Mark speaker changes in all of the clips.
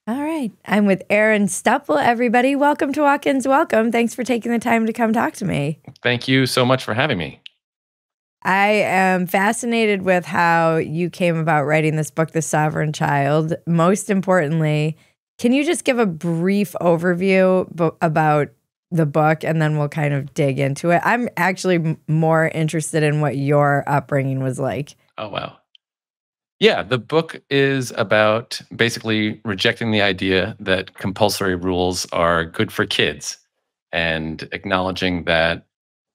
Speaker 1: All right. I'm with Aaron Stupple, everybody. Welcome to Walk-Ins Welcome. Thanks for taking the time to come talk to me.
Speaker 2: Thank you so much for having me.
Speaker 1: I am fascinated with how you came about writing this book, The Sovereign Child. Most importantly, can you just give a brief overview about the book, and then we'll kind of dig into it? I'm actually more interested in what your upbringing was like.
Speaker 2: Oh, wow. Yeah, the book is about basically rejecting the idea that compulsory rules are good for kids and acknowledging that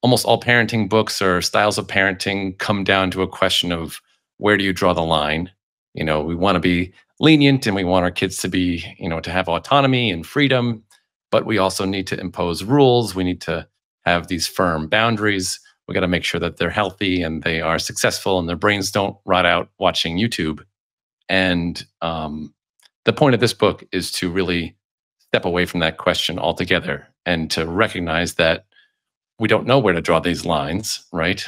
Speaker 2: almost all parenting books or styles of parenting come down to a question of where do you draw the line? We want to be lenient and we want our kids to be, to have autonomy and freedom, but we also need to impose rules. We need to have these firm boundaries. We got to make sure that they're healthy and they are successful and their brains don't rot out watching YouTube. And the point of this book is to really step away from that question altogether and to recognize that we don't know where to draw these lines, right?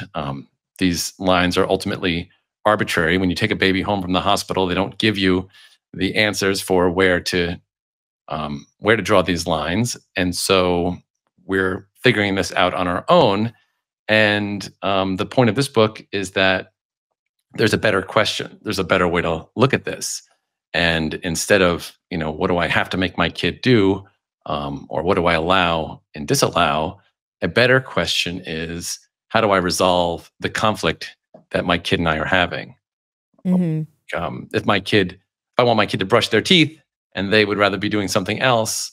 Speaker 2: These lines are ultimately arbitrary. When you take a baby home from the hospital, they don't give you the answers for where to draw these lines. And so we're figuring this out on our own. And the point of this book is that there's a better question. There's a better way to look at this. And instead of, what do I have to make my kid do? Or what do I allow and disallow? A better question is, how do I resolve the conflict that my kid and I are having?
Speaker 1: Mm-hmm.
Speaker 2: If I want my kid to brush their teeth and they would rather be doing something else,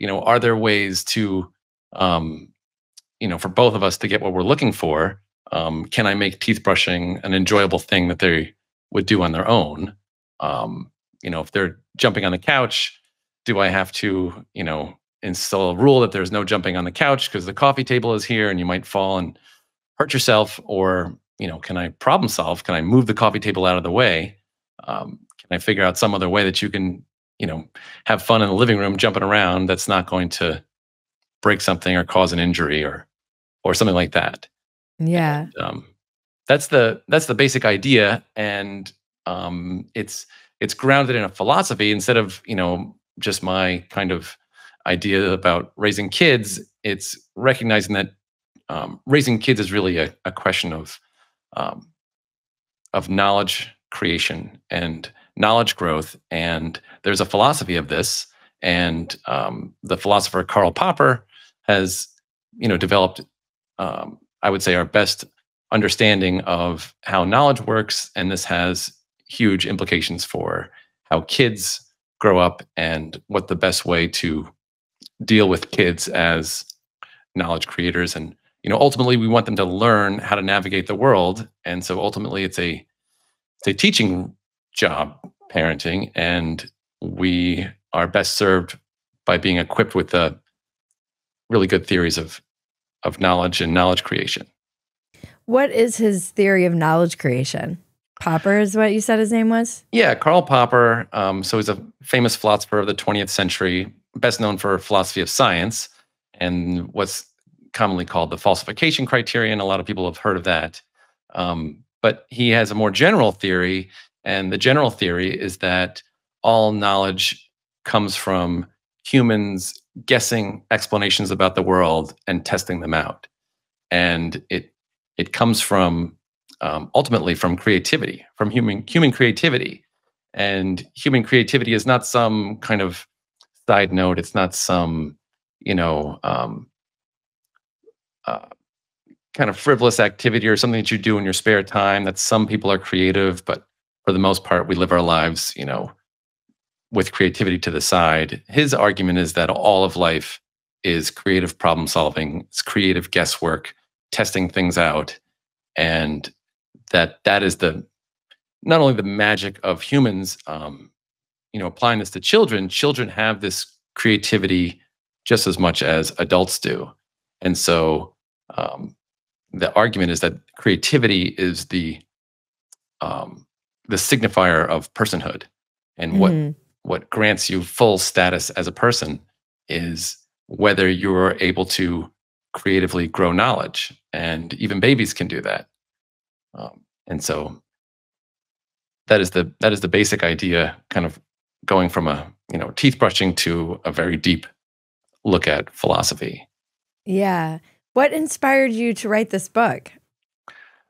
Speaker 2: are there ways to, for both of us to get what we're looking for? Can I make teeth brushing an enjoyable thing that they would do on their own? If they're jumping on the couch, do I have to, install a rule that there's no jumping on the couch because the coffee table is here and you might fall and hurt yourself? Or, can I problem solve? Can I move the coffee table out of the way? Can I figure out some other way that you can, have fun in the living room jumping around that's not going to break something or cause an injury or something like that?
Speaker 1: Yeah.
Speaker 2: And, that's the basic idea. And it's grounded in a philosophy instead of, just my kind of idea about raising kids. It's recognizing that raising kids is really a question of knowledge creation and knowledge growth. And there's a philosophy of this. And the philosopher Karl Pauper has, developed, I would say, our best understanding of how knowledge works. And this has huge implications for how kids grow up and what the best way to deal with kids as knowledge creators. And, ultimately we want them to learn how to navigate the world. And so ultimately it's a teaching job, parenting, and we are best served by being equipped with the really good theories of knowledge and knowledge creation.
Speaker 1: What is his theory of knowledge creation? Pauper is what you said his name was?
Speaker 2: Yeah, Karl Pauper. So he's a famous philosopher of the 20th century, best known for philosophy of science and what's commonly called the falsification criterion. A lot of people have heard of that. But he has a more general theory, and the general theory is that all knowledge comes from humans guessing explanations about the world and testing them out. And it comes from ultimately from creativity, from human creativity. And human creativity is not some kind of side note. It's not some, kind of frivolous activity or something that you do in your spare time. That some people are creative, but for the most part, we live our lives, with creativity to the side. His argument is that all of life is creative problem solving, it's creative guesswork, testing things out, and that is not only the magic of humans, applying this to children. Children have this creativity just as much as adults do, and so the argument is that creativity is the signifier of personhood, and what grants you full status as a person is whether you're able to creatively grow knowledge, and even babies can do that. And so that is the basic idea, kind of going from a teeth brushing to a very deep look at philosophy.
Speaker 1: Yeah. What inspired you to write this book?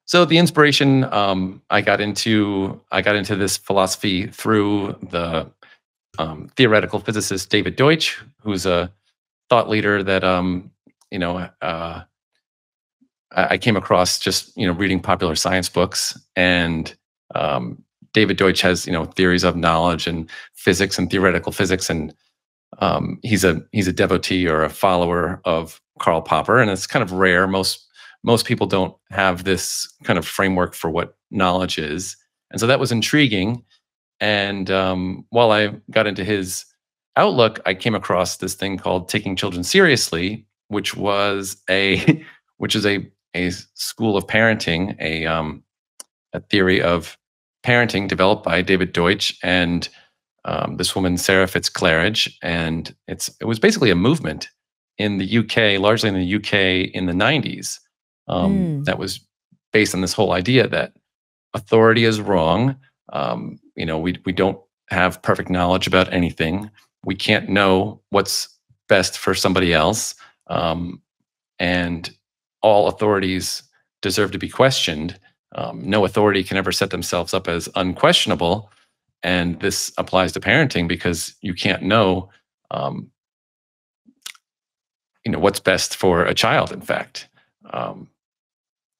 Speaker 2: So the inspiration, I got into this philosophy through the theoretical physicist David Deutsch, who's a thought leader that you know uh, I came across just reading popular science books, and um, David Deutsch has theories of knowledge and physics and theoretical physics, and he's a devotee or a follower of Karl Popper, and it's kind of rare. Most people don't have this kind of framework for what knowledge is, and so that was intriguing. And while I got into his outlook, I came across this thing called taking children seriously, which was a which is a school of parenting, a theory of parenting developed by David Deutsch and this woman Sarah Fitzclarence, and it was basically a movement in the UK, largely in the UK in the 90s, that was based on this whole idea that authority is wrong. We don't have perfect knowledge about anything. We can't know what's best for somebody else, and all authorities deserve to be questioned. No authority can ever set themselves up as unquestionable, and this applies to parenting because you can't know, what's best for a child. In fact,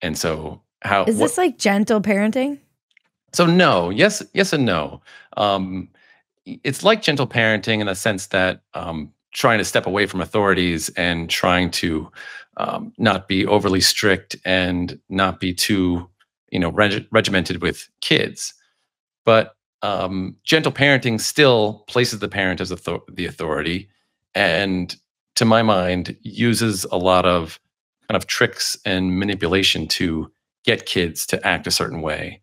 Speaker 2: and so how
Speaker 1: Is this like gentle parenting?
Speaker 2: So no, yes, and no. It's like gentle parenting in the sense that trying to step away from authorities and trying to not be overly strict and not be too, regimented with kids. But gentle parenting still places the parent as the authority, and to my mind, uses a lot of kind of tricks and manipulation to get kids to act a certain way.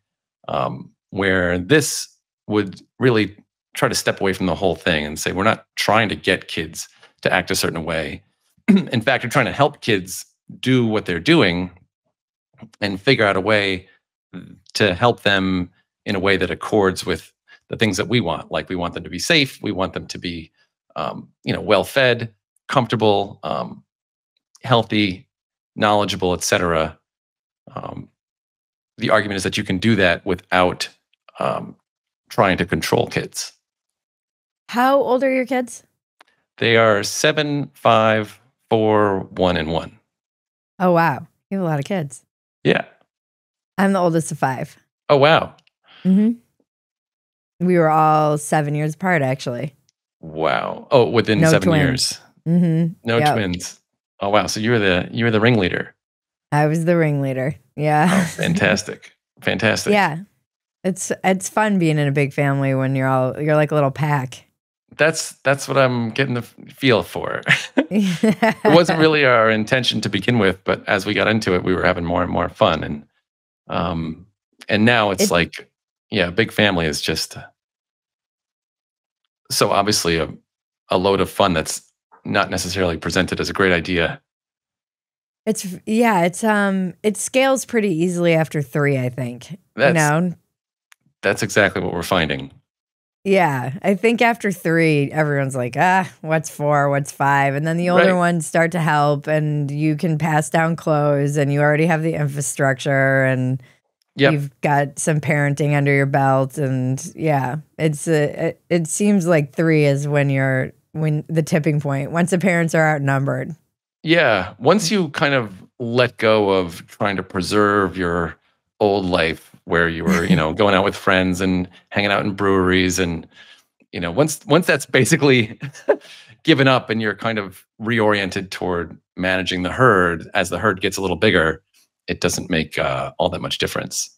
Speaker 2: Where this would really try to step away from the whole thing and say, we're not trying to get kids to act a certain way. In fact, we're trying to help kids do what they're doing and figure out a way to help them in a way that accords with the things that we want. Like we want them to be safe. We want them to be, well-fed, comfortable, healthy, knowledgeable, etc. The argument is that you can do that without trying to control kids.
Speaker 1: How old are your kids?
Speaker 2: They are 7, 5, 4, 1, and 1.
Speaker 1: Oh, wow. You have a lot of kids.
Speaker 2: Yeah.
Speaker 1: I'm the oldest of 5.
Speaker 2: Oh, wow.
Speaker 1: We were all 7 years apart, actually.
Speaker 2: Wow. Oh, within
Speaker 1: No
Speaker 2: 7
Speaker 1: twins.
Speaker 2: years. No twins. Oh, wow. So you were the ringleader.
Speaker 1: I was the ringleader. Yeah.
Speaker 2: Oh, fantastic. Fantastic.
Speaker 1: Yeah. It's fun being in a big family when you're like a little pack.
Speaker 2: That's what I'm getting the feel for. It wasn't really our intention to begin with, but as we got into it, we were having more and more fun, and now it's like, yeah, big family is just so obviously a load of fun that's not necessarily presented as a great idea.
Speaker 1: It scales pretty easily after 3, I think.
Speaker 2: That's exactly what we're finding.
Speaker 1: Yeah, I think after 3, everyone's like, what's 4, what's 5? And then the older ones start to help, and you can pass down clothes, and you already have the infrastructure, and you've got some parenting under your belt. And yeah, it seems like 3 is when the tipping point, once the parents are outnumbered.
Speaker 2: Yeah, once you kind of let go of trying to preserve your old life where you were, going out with friends and hanging out in breweries, and once that's basically given up and you're kind of reoriented toward managing the herd, as the herd gets a little bigger, it doesn't make all that much difference.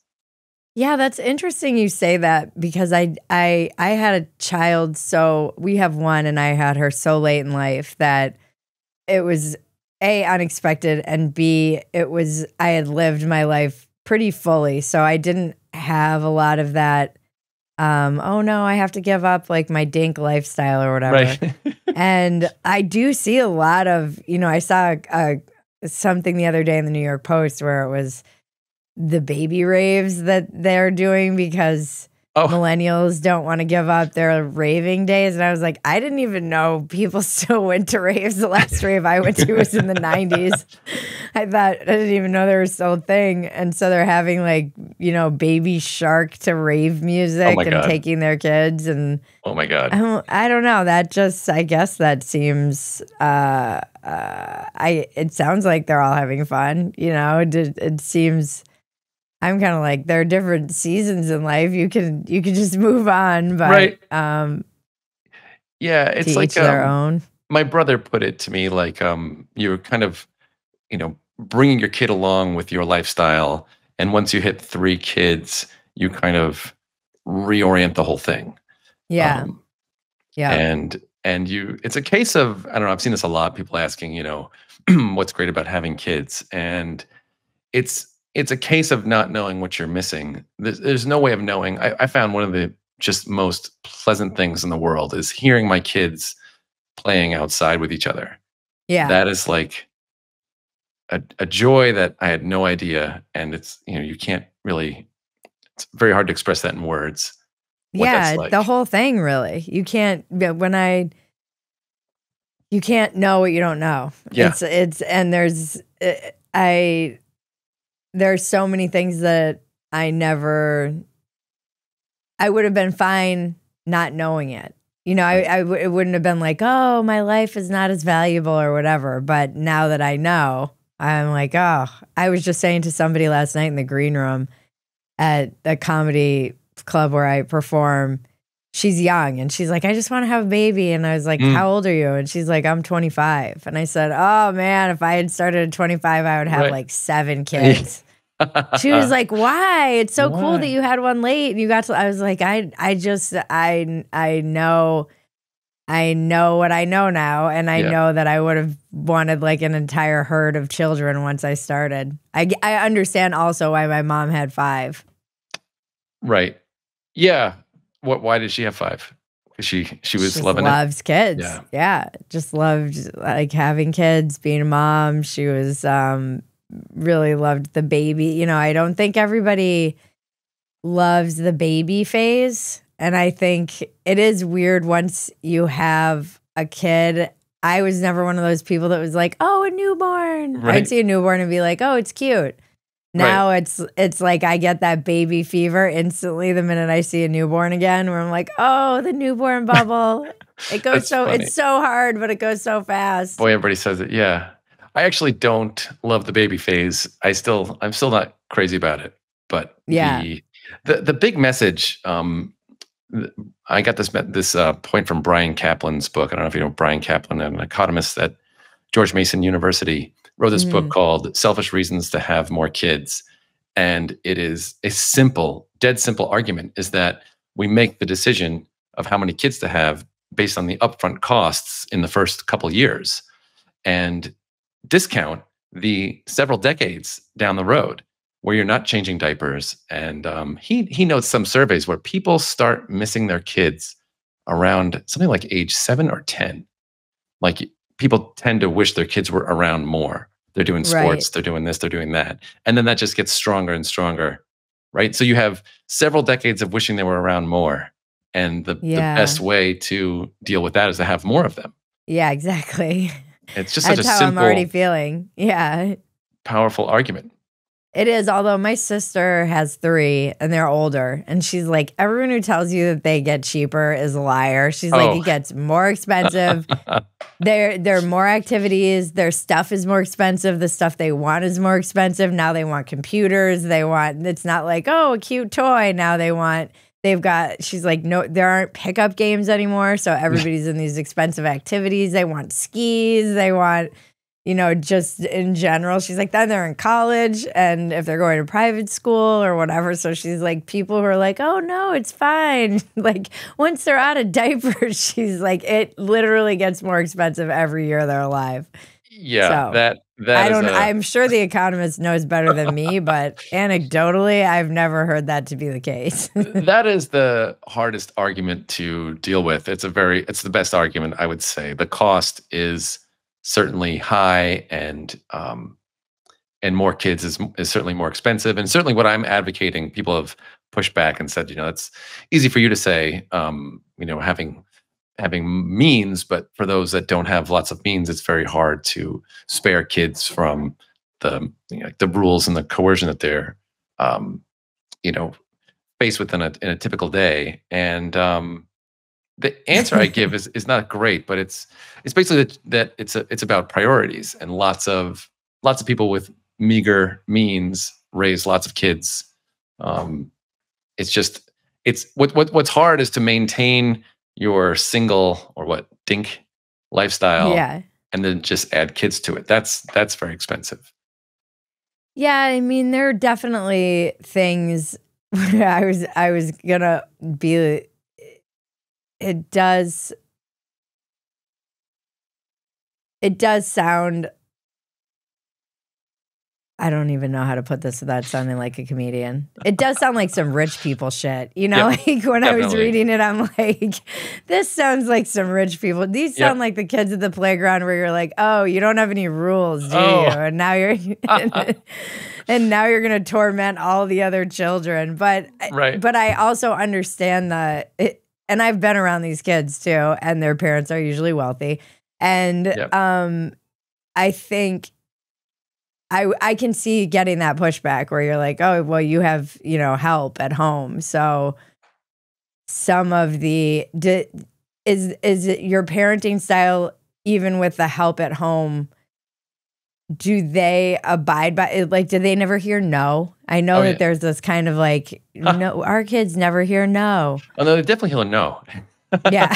Speaker 1: Yeah, that's interesting you say that, because I had a child, so we have one, and I had her so late in life that it was A, unexpected, and B, I had lived my life pretty fully, so I didn't have a lot of that oh no, I have to give up like my dink lifestyle or whatever.
Speaker 2: Right.
Speaker 1: And I do see a lot of, I saw something the other day in the New York Post where it was the baby raves that they're doing, because
Speaker 2: Oh,
Speaker 1: millennials don't want to give up their raving days. And I was like, I didn't even know people still went to raves. The last rave I went to was in the 90s. I didn't even know they were still a thing. And so they're having like, Baby Shark to rave
Speaker 2: oh
Speaker 1: music
Speaker 2: my
Speaker 1: and
Speaker 2: God.
Speaker 1: taking their kids. And
Speaker 2: Oh my God.
Speaker 1: I don't know. I guess that seems, it sounds like they're all having fun. It seems, I'm kind of like, there are different seasons in life. You can just move on, but
Speaker 2: Right. Yeah,
Speaker 1: to
Speaker 2: it's
Speaker 1: each
Speaker 2: like
Speaker 1: their own.
Speaker 2: my brother put it to me like you're kind of, bringing your kid along with your lifestyle, and once you hit 3 kids, you kind of reorient the whole thing.
Speaker 1: Yeah.
Speaker 2: Um,
Speaker 1: Yeah.
Speaker 2: and it's a case of, I don't know, I've seen this a lot, people asking, what's great about having kids, and it's a case of not knowing what you're missing. There's no way of knowing. I found one of the just most pleasant things in the world is hearing my kids playing outside with each other.
Speaker 1: Yeah.
Speaker 2: That is like a joy that I had no idea, and it's, you can't really, it's very hard to express that in words, what that's
Speaker 1: Yeah. The
Speaker 2: like.
Speaker 1: whole thing, really. You can't, you can't know what you don't know.
Speaker 2: Yeah.
Speaker 1: And there's so many things that I would have been fine not knowing it. It wouldn't have been like, oh, my life is not as valuable or whatever. But now that I know, I'm like, oh, I was just saying to somebody last night in the green room at the comedy club where I perform, she's young and she's like, I just want to have a baby. And I was like,
Speaker 2: Mm,
Speaker 1: how old are you? And she's like, I'm 25. And I said, oh man, if I had started at 25, I would have
Speaker 2: right.
Speaker 1: like 7 kids. She was like, why? It's so cool that
Speaker 2: Why?
Speaker 1: you had one late and you got to, I was like, I know what I know now. And I
Speaker 2: Yeah.
Speaker 1: know that I would have wanted like an entire herd of children once I started. I understand also why my mom had 5.
Speaker 2: Right. Yeah. Why did she have 5? 'Cause she
Speaker 1: She
Speaker 2: was
Speaker 1: just
Speaker 2: loving it?
Speaker 1: loves kids.
Speaker 2: Yeah.
Speaker 1: Yeah. Just loved like having kids, being a mom. She was really loved the baby. I don't think everybody loves the baby phase. And I think it is weird once you have a kid. I was never one of those people that was like, oh, a newborn. I'd
Speaker 2: Right.
Speaker 1: see a newborn and be like, oh, it's cute.
Speaker 2: Right.
Speaker 1: Now it's like I get that baby fever instantly the minute I see a newborn again, where I'm like, oh, the newborn bubble. It goes
Speaker 2: That's funny.
Speaker 1: it's so hard, but it goes so fast.
Speaker 2: Boy, everybody says it. Yeah. I actually don't love the baby phase. I'm still not crazy about it. But
Speaker 1: Yeah.
Speaker 2: the big message, I got this point from Brian Kaplan's book. I don't know if you know Brian Kaplan, an economist at George Mason University, wrote this book
Speaker 1: Mhm.
Speaker 2: called Selfish Reasons to Have More Kids. And it is a dead simple argument is that we make the decision of how many kids to have based on the upfront costs in the first couple years and discount the several decades down the road where you're not changing diapers. And he notes some surveys where people start missing their kids around something like age 7 or 10. Like people tend to wish their kids were around more. They're doing
Speaker 1: Right.
Speaker 2: sports, they're doing this, they're doing that. And then that just gets stronger and stronger, right? So you have several decades of wishing they were around more. And the best
Speaker 1: Yeah.
Speaker 2: way to deal with that is to have more of them.
Speaker 1: Yeah, exactly.
Speaker 2: It's just such a
Speaker 1: That's how I'm already
Speaker 2: simple,
Speaker 1: feeling. Yeah.
Speaker 2: powerful argument.
Speaker 1: It is, although my sister has 3 and they're older, and she's like, everyone who tells you that they get cheaper is a liar. She's like,
Speaker 2: Oh,
Speaker 1: it gets more expensive. There are more activities. Their stuff is more expensive. The stuff they want is more expensive. Now they want computers. It's not like, oh, a cute toy. Now she's like, no, there aren't pickup games anymore. So everybody's in these expensive activities. They want skis. They want, just in general. She's like, then they're in college and if they're going to private school or whatever. So she's like, people who are like, oh no, it's fine. Like once they're out of diapers, she's like, it literally gets more expensive every year they're alive.
Speaker 2: yeah,
Speaker 1: So
Speaker 2: that is
Speaker 1: I'm sure the economist knows better than me, but anecdotally, I've never heard that to be the case.
Speaker 2: that is the hardest argument to deal with. It's the best argument, I would say. The cost is certainly high, and more kids is certainly more expensive. And certainly what I'm advocating, people have pushed back and said, it's easy for you to say, having means, but for those that don't have lots of means, it's very hard to spare kids from the rules and the coercion that they're, you know, faced with in a typical day. And the answer I give is not great, but it's basically that it's about priorities, and lots of people with meager means raise lots of kids. It's just what's hard is to maintain your single or dink lifestyle,
Speaker 1: Yeah.
Speaker 2: and then just add kids to it. That's very expensive.
Speaker 1: Yeah, I mean, there are definitely things where I was gonna be. It does sound. I don't even know how to put this without sounding like a comedian. It does sound like some rich people shit.
Speaker 2: Yep,
Speaker 1: like when I was
Speaker 2: definitely.
Speaker 1: reading it, I'm like, this sounds like some rich people. These sound
Speaker 2: Yep.
Speaker 1: like the kids at the playground where you're like, oh, you don't have any rules, do
Speaker 2: Oh.
Speaker 1: you? And now you're and now you're gonna torment all the other children. But
Speaker 2: Right.
Speaker 1: but I also understand that and I've been around these kids too, and their parents are usually wealthy. And
Speaker 2: Yep.
Speaker 1: I think I can see getting that pushback where you're like, oh, well, you have, help at home. So some of is it your parenting style, even with the help at home, do they abide by it? Like, do they never hear no? I know that there's this kind of like, no, our kids never hear no.
Speaker 2: Oh, no, they definitely hear no.
Speaker 1: Yeah.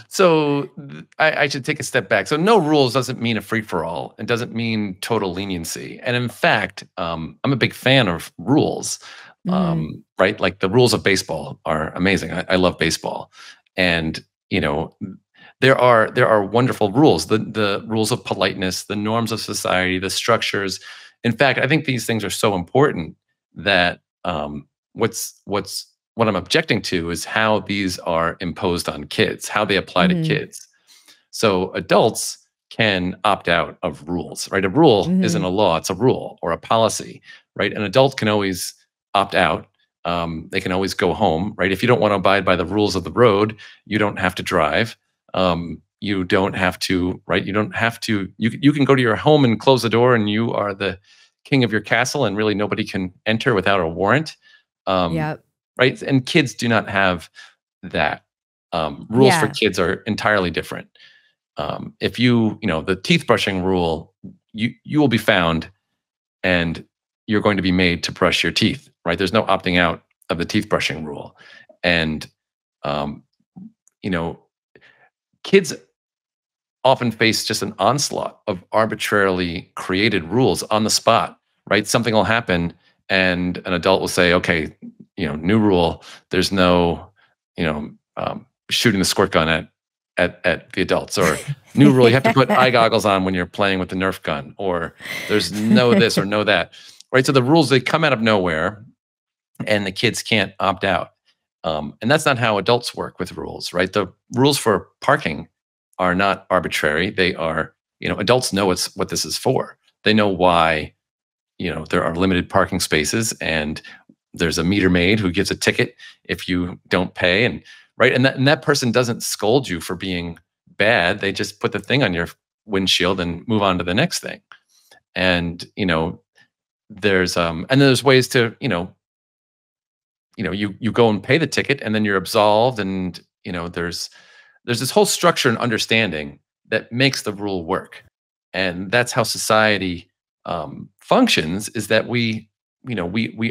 Speaker 2: So I should take a step back. So no rules doesn't mean a free-for-all. It doesn't mean total leniency. And in fact, I'm a big fan of rules, right? Like the rules of baseball are amazing. I love baseball. And, there are wonderful rules, the rules of politeness, the norms of society, the structures. In fact, I think these things are so important that what I'm objecting to is how these are imposed on kids, how they apply to kids. So adults can opt out of rules, right? A rule isn't a law, it's a rule or a policy, right? An adult can always opt out. They can always go home, right? If you don't want to abide by the rules of the road, you don't have to drive. You don't have to, right? You don't have to, you can go to your home and close the door and you are the king of your castle and really nobody can enter without a warrant.
Speaker 1: Yep.
Speaker 2: Right? And kids do not have that. Rules for kids are entirely different. If the teeth brushing rule, you will be found and you're going to be made to brush your teeth, right? There's no opting out of the teeth brushing rule. And, kids often face just an onslaught of arbitrarily created rules on the spot, right? Something will happen and an adult will say, okay, new rule, there's no, shooting the squirt gun at the adults, or new rule, you have to put eye goggles on when you're playing with the Nerf gun, or there's no this or no that, right? So the rules, they come out of nowhere and the kids can't opt out. And that's not how adults work with rules, right? The rules for parking are not arbitrary. They are, adults know what this is for. They know why, there are limited parking spaces and there's a meter maid who gives a ticket if you don't pay, and right, and that person doesn't scold you for being bad. They just put the thing on your windshield and move on to the next thing. And there's ways to you go and pay the ticket and then you're absolved, and there's this whole structure and understanding that makes the rule work, and that's how society functions. Is that we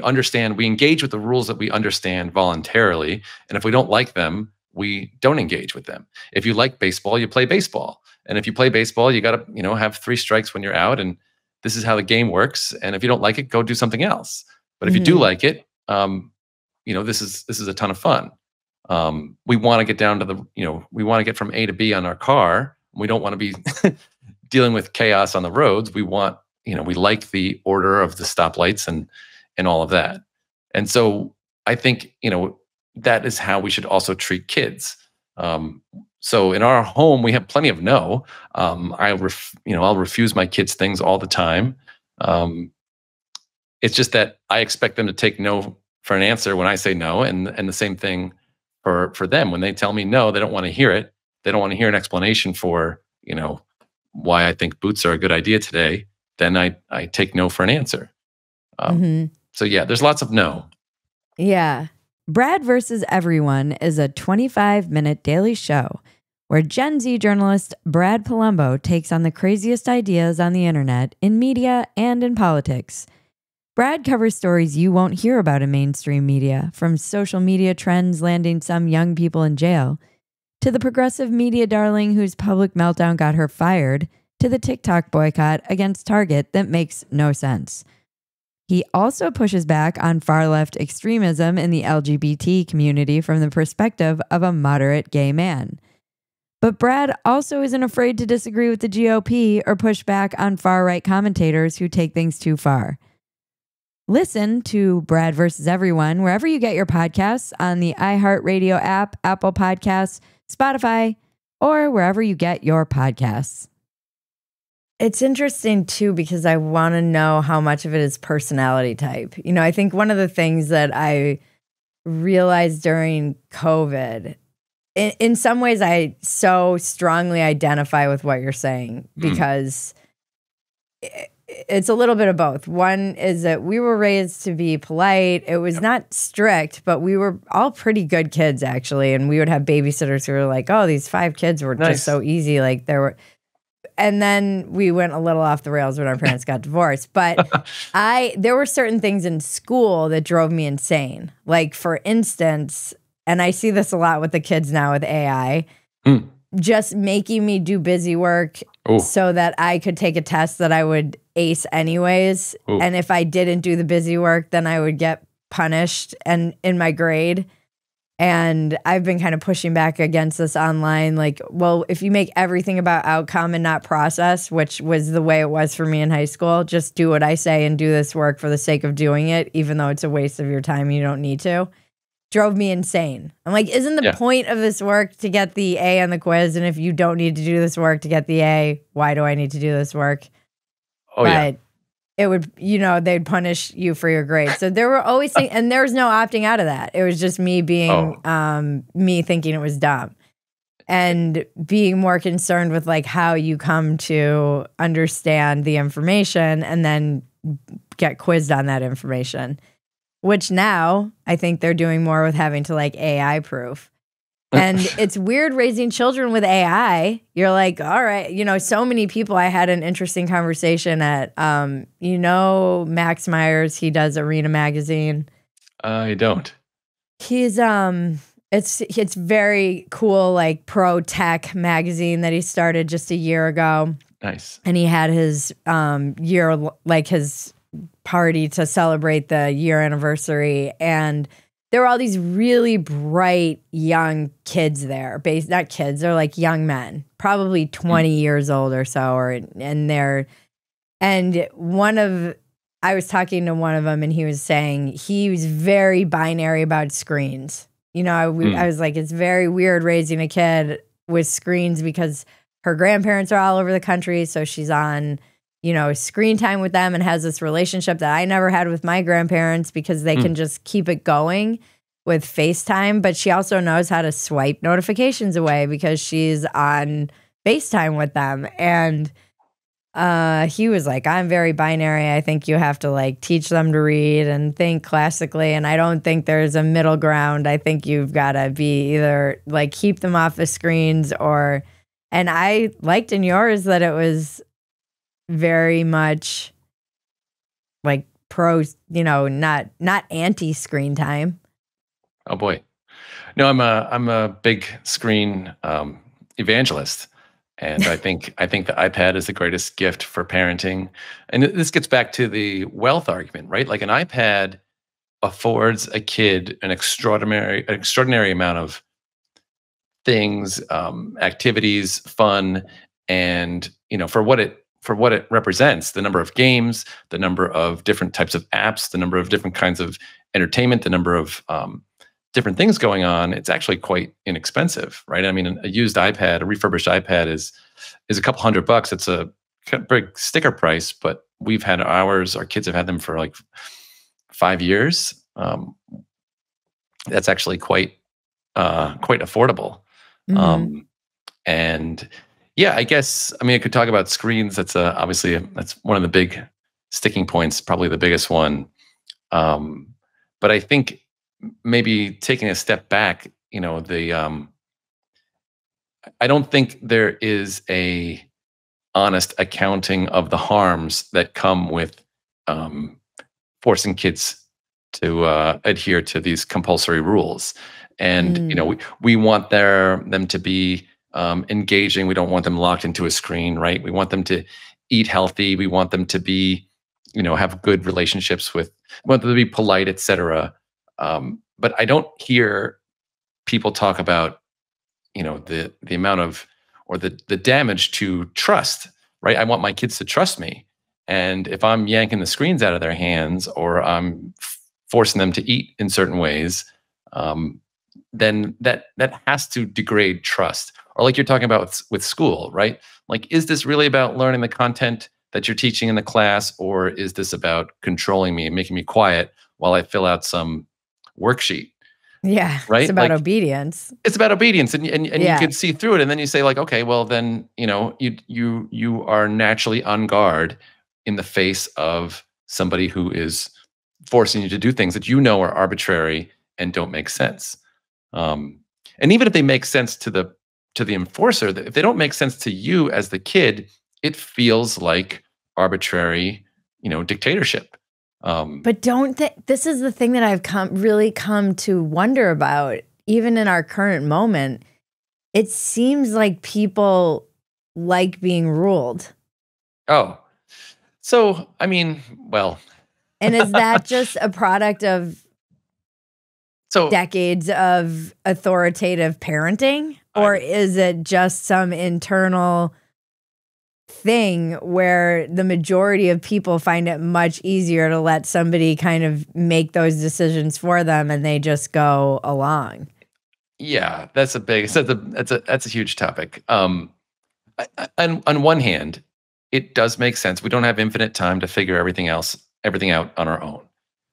Speaker 2: understand, we engage with the rules that we understand voluntarily. And if we don't like them, we don't engage with them. If you like baseball, you play baseball. And if you play baseball, you got to, have 3 strikes when you're out. And this is how the game works. And if you don't like it, go do something else. But if you do like it, this is a ton of fun. We want to get down to we want to get from A to B on our car. We don't want to be dealing with chaos on the roads. We want, we like the order of the stoplights and all of that. And so I think, that is how we should also treat kids. So in our home, we have plenty of no. I'll refuse my kids things all the time. It's just that I expect them to take no for an answer when I say no, and the same thing for them when they tell me no, they don't want to hear it. They don't want to hear an explanation for why I think boots are a good idea today. Then I take no for an answer. So yeah, there's lots of no.
Speaker 1: Yeah. Brad versus Everyone is a 25-minute daily show where Gen Z journalist Brad Palumbo takes on the craziest ideas on the internet, in media, and in politics. Brad covers stories you won't hear about in mainstream media, from social media trends landing some young people in jail, to the progressive media darling whose public meltdown got her fired, to the TikTok boycott against Target that makes no sense. He also pushes back on far-left extremism in the LGBT community from the perspective of a moderate gay man. But Brad also isn't afraid to disagree with the GOP or push back on far-right commentators who take things too far. Listen to Brad versus Everyone wherever you get your podcasts, on the iHeartRadio app, Apple Podcasts, Spotify, or wherever you get your podcasts. It's interesting, too, because I want to know how much of it is personality type. I think one of the things that I realized during COVID, in some ways, I so strongly identify with what you're saying, because it's a little bit of both. One is that we were raised to be polite. It was not strict, but we were all pretty good kids, actually. And we would have babysitters who were like, oh, these 5 kids were just so easy. Like and then we went a little off the rails when our parents got divorced. But there were certain things in school that drove me insane. Like, for instance, and I see this a lot with the kids now with AI, just making me do busy work so that I could take a test that I would ace anyways. And if I didn't do the busy work, then I would get punished and in my grade. And I've been kind of pushing back against this online. Like, well, if you make everything about outcome and not process, which was the way it was for me in high school, just do what I say and do this work for the sake of doing it, even though it's a waste of your time, you don't need to, drove me insane. I'm like, isn't the point of this work to get the A on the quiz? And if you don't need to do this work to get the A, why do I need to do this work? It would, they'd punish you for your grade. So there were always things, and there was no opting out of that. It was just me being, me thinking it was dumb, and being more concerned with like how you come to understand the information and then get quizzed on that information, which now I think they're doing more with having to like AI proof. And it's weird raising children with AI. You're like, all right, so many people. I had an interesting conversation at, Max Myers. He does Arena Magazine.
Speaker 2: I don't.
Speaker 1: He's it's very cool, like pro tech magazine that he started just a year ago.
Speaker 2: Nice.
Speaker 1: And he had his year, like his party to celebrate the year anniversary, and there were all these really bright young kids there. Not kids, they're like young men, probably 20 years old or so. I was talking to one of them, and he was saying he was very binary about screens. I was like, it's very weird raising a kid with screens because her grandparents are all over the country. So she's on, screen time with them and has this relationship that I never had with my grandparents because they can just keep it going with FaceTime. But she also knows how to swipe notifications away because she's on FaceTime with them. And he was like, I'm very binary. I think you have to like teach them to read and think classically. And I don't think there's a middle ground. I think you've got to be either like keep them off the screens or, and I liked in yours that it was very much like pro, not anti-screen time.
Speaker 2: Oh boy. No, I'm a big screen evangelist. And I think the iPad is the greatest gift for parenting. And this gets back to the wealth argument, right? Like an iPad affords a kid an extraordinary amount of things, activities, fun, and for what it represents, the number of games, the number of different types of apps, the number of different kinds of entertainment, the number of different things going on, it's actually quite inexpensive, right? I mean, a used iPad, a refurbished iPad is a couple $100. It's a big sticker price, but we've had ours. Our kids have had them for like 5 years, Um, that's actually quite affordable.
Speaker 1: Mhm.
Speaker 2: Um, and yeah, I guess I mean I could talk about screens. That's one of the big sticking points, probably the biggest one. Um, but I think maybe taking a step back, I don't think there is a honest accounting of the harms that come with um, forcing kids to adhere to these compulsory rules. And
Speaker 1: Mm.
Speaker 2: we want them to be engaging. We don't want them locked into a screen, right? We want them to eat healthy. We want them to be, have good relationships with. We want them to be polite, etc. But I don't hear people talk about the amount of or the damage to trust, right? I want my kids to trust me, and if I'm yanking the screens out of their hands or I'm forcing them to eat in certain ways, um, then that has to degrade trust. Or like you're talking about with school, right? Like, is this really about learning the content that you're teaching in the class, or is this about controlling me and making me quiet while I fill out some worksheet,
Speaker 1: Yeah, it's
Speaker 2: right?
Speaker 1: about
Speaker 2: Like,
Speaker 1: obedience.
Speaker 2: it's about obedience, and you
Speaker 1: Yeah.
Speaker 2: could see through it, and then you say like, okay, well then you are naturally on guard in the face of somebody who is forcing you to do things that are arbitrary and don't make sense. Um, and even if they make sense to the enforcer, if they don't make sense to you as the kid, it feels like arbitrary, dictatorship. Um,
Speaker 1: But don't this is the thing that I've come to wonder about, even in our current moment. It seems like people like being ruled.
Speaker 2: oh, so I mean, well,
Speaker 1: And is that just a product of
Speaker 2: so
Speaker 1: decades of authoritative parenting?
Speaker 2: I
Speaker 1: Or is it just some internal thing where the majority of people find it much easier to let somebody kind of make those decisions for them and they just go along?
Speaker 2: Yeah, that's a huge topic. On one hand, it does make sense. We don't have infinite time to figure everything out on our own.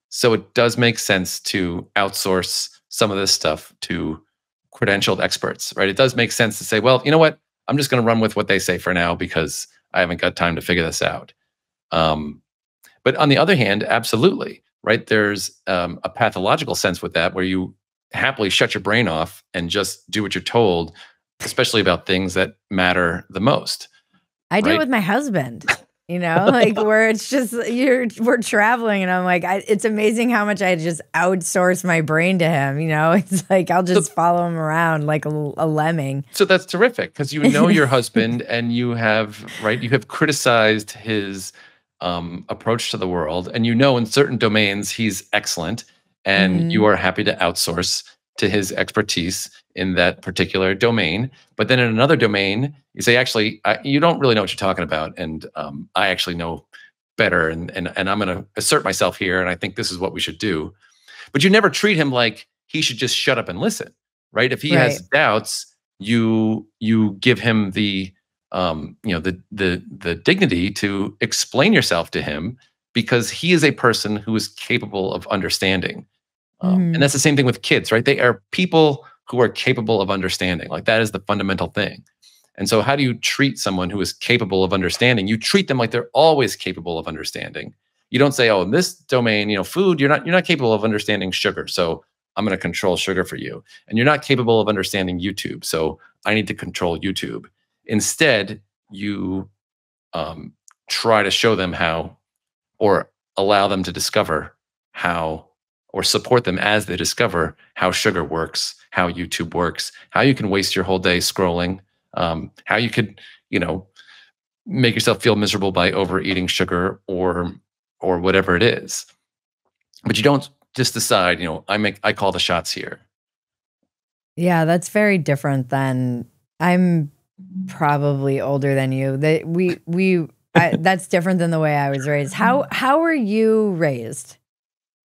Speaker 2: So it does make sense to outsource some of this stuff to credentialed experts, right? It does make sense to say, well, you know what? I'm just going to run with what they say for now because I haven't got time to figure this out. Um, but on the other hand, absolutely, right? There's a pathological sense with that where you happily shut your brain off and just do what you're told, especially about things that matter the most,
Speaker 1: I do it
Speaker 2: right?
Speaker 1: with my husband, like where it's just we're traveling and I'm like, it's amazing how much I just outsource my brain to him. It's like I'll
Speaker 2: So,
Speaker 1: just follow him around like a lemming.
Speaker 2: so that's terrific because you know your husband and you have criticized his approach to the world, and in certain domains he's excellent, and you
Speaker 1: Mhm.
Speaker 2: are happy to outsource to his expertise in that particular domain. But then in another domain, you say, actually, you don't really know what you're talking about, and I actually know better, and I'm going to assert myself here, and I think this is what we should do. But you never treat him like he should just shut up and listen, right? If he has
Speaker 1: Right.
Speaker 2: doubts, you give him the dignity to explain yourself to him because he is a person who is capable of understanding. And
Speaker 1: Mhm.
Speaker 2: that's the same thing with kids, right? They are people who are capable of understanding. Like, that is the fundamental thing. And so, how do you treat someone who is capable of understanding? You treat them like they're always capable of understanding. You don't say, "Oh, in this domain, food, you're not capable of understanding sugar, so I'm going to control sugar for you." And you're not capable of understanding YouTube, so I need to control YouTube. Instead, you um, try to show them how, or allow them to discover how, or support them as they discover how sugar works, how YouTube works, how you can waste your whole day scrolling, how you could, you know, make yourself feel miserable by overeating sugar or whatever it is. But you don't just decide, I call the shots here.
Speaker 1: Yeah, that's very different than I'm probably older than you. That that's different than the way I was raised. How were you raised?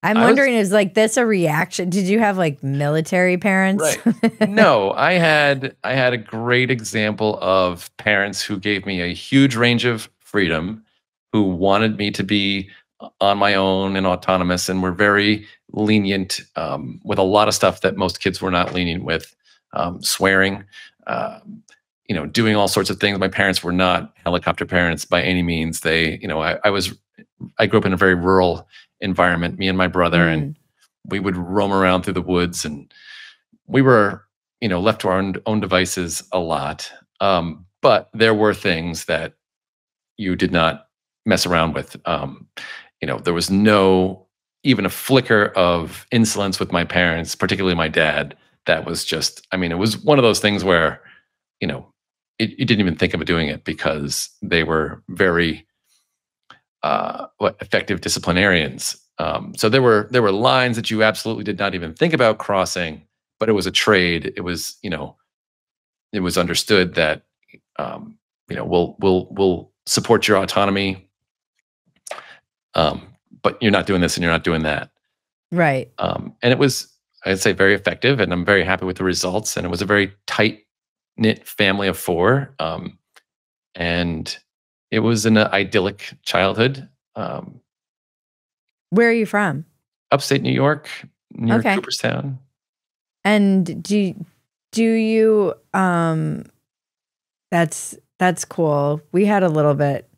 Speaker 1: I'm
Speaker 2: I was
Speaker 1: wondering, is like this a reaction? Did you have like military parents?
Speaker 2: right. No, I had a great example of parents who gave me a huge range of freedom, who wanted me to be on my own and autonomous, and were very lenient with a lot of stuff that most kids were not lenient with, swearing, doing all sorts of things. My parents were not helicopter parents by any means. I grew up in a very rural environment, me and my brother, and
Speaker 1: Mm.
Speaker 2: we would roam around through the woods, and we were, left to our own devices a lot. But there were things that you did not mess around with. There was no even a flicker of insolence with my parents, particularly my dad. That was just, it was one of those things where, you know, you didn't even think of doing it because they were very effective disciplinarians. So there were lines that you absolutely did not even think about crossing, but it was a trade. It was, it was understood that we'll support your autonomy, but you're not doing this and you're not doing that.
Speaker 1: Right.
Speaker 2: And it was, I'd say, very effective, and I'm very happy with the results. And it was a very tight knit family of four, and it was an idyllic childhood.
Speaker 1: Where are you from?
Speaker 2: Upstate New York, near
Speaker 1: Okay.
Speaker 2: Cooperstown.
Speaker 1: And do you that's cool. We had a little bit.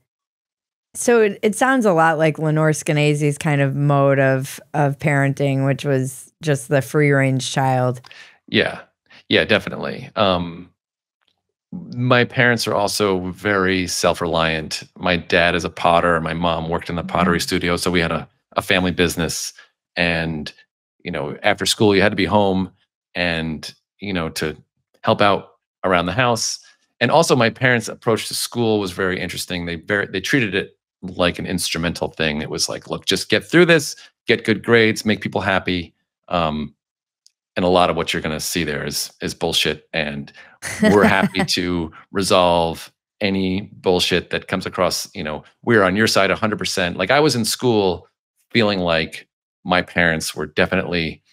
Speaker 1: So it sounds a lot like Lenore Skenasi's kind of mode of parenting, which was just the free range child.
Speaker 2: Yeah, yeah, definitely. My parents are also very self-reliant. My dad is a potter. My mom worked in the pottery studio, so we had a family business. And after school, you had to be home and to help out around the house. And also, my parents' approach to school was very interesting. They treated it like an instrumental thing. It was like, look, just get through this, get good grades, make people happy. And a lot of what you're going to see there is bullshit. And we're happy to resolve any bullshit that comes across. We're on your side 100%. Like, I was in school feeling like my parents were definitely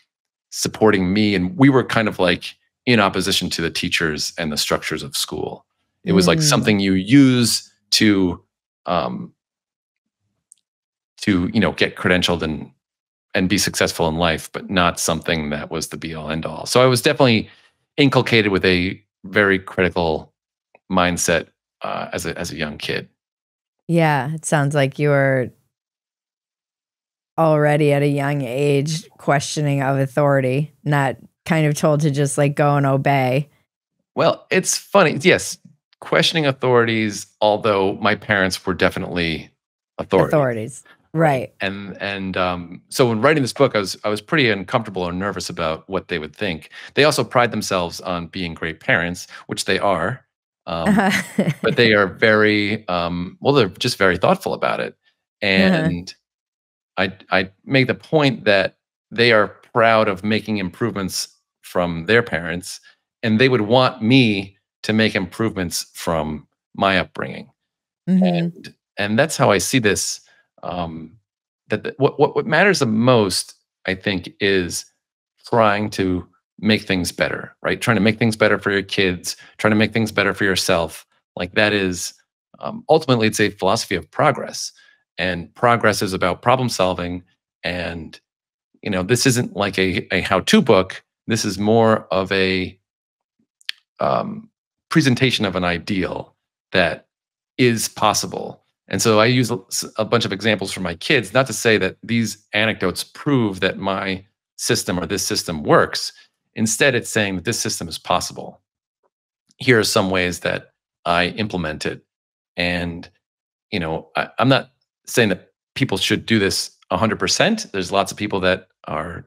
Speaker 2: supporting me, and we were kind of like in opposition to the teachers and the structures of school. It was like something you use to get credentialed and be successful in life, but not something that was the be all end all. So I was definitely inculcated with a very critical mindset as a young kid.
Speaker 1: Yeah, it sounds like you were already at a young age questioning of authority, not kind of told to just like go and obey.
Speaker 2: Well, it's funny. Yes, questioning authorities, although my parents were definitely authorities.
Speaker 1: Right.
Speaker 2: And so when writing this book, I was pretty uncomfortable or nervous about what they would think. They also pride themselves on being great parents, which they are, but they are very they're just very thoughtful about it. And I make the point that they are proud of making improvements from their parents, and they would want me to make improvements from my upbringing. And that's how I see this. What matters the most, I think, is trying to make things better, right? Trying to make things better for your kids, trying to make things better for yourself. Like, that is ultimately, it's a philosophy of progress, and progress is about problem solving. And this isn't like a how-to book. This is more of a presentation of an ideal that is possible. And so I use a bunch of examples from my kids, not to say that these anecdotes prove that my system or this system works. Instead, it's saying that this system is possible. Here are some ways that I implement it. And, I'm not saying that people should do this 100%. There's lots of people that are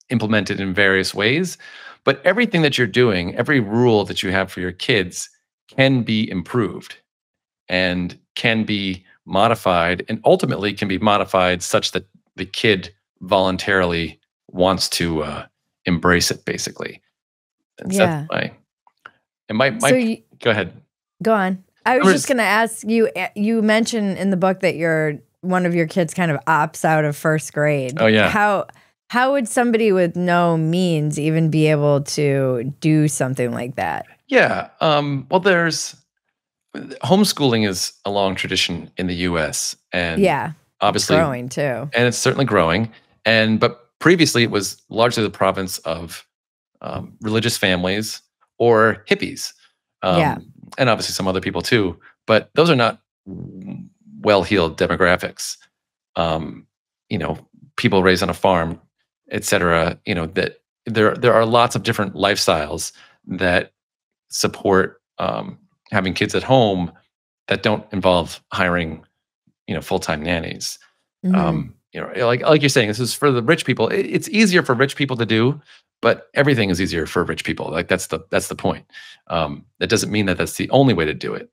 Speaker 2: implemented in various ways. But everything that you're doing, every rule that you have for your kids can be improved and can be modified, and ultimately can be modified such that the kid voluntarily wants to embrace it, basically. And so
Speaker 1: Yeah.
Speaker 2: go ahead.
Speaker 1: Go on. I was just going to ask you, you mentioned in the book that one of your kids kind of opts out of first grade.
Speaker 2: Oh, yeah.
Speaker 1: How would somebody with no means even be able to do something like that?
Speaker 2: Yeah. Well, there's homeschooling is a long tradition in the US, and
Speaker 1: Yeah. It's
Speaker 2: obviously,
Speaker 1: growing too.
Speaker 2: and it's certainly growing. But previously, it was largely the province of religious families or hippies,
Speaker 1: Yeah.
Speaker 2: and obviously some other people too. But those are not well-heeled demographics. Um, you know, people raised on a farm, et cetera. That there are lots of different lifestyles that support having kids at home that don't involve hiring full-time nannies.
Speaker 1: Hmm.
Speaker 2: Like you're saying, this is for the rich people. It's easier for rich people to do, but everything is easier for rich people. Like that's the point. That doesn't mean that that's the only way to do it.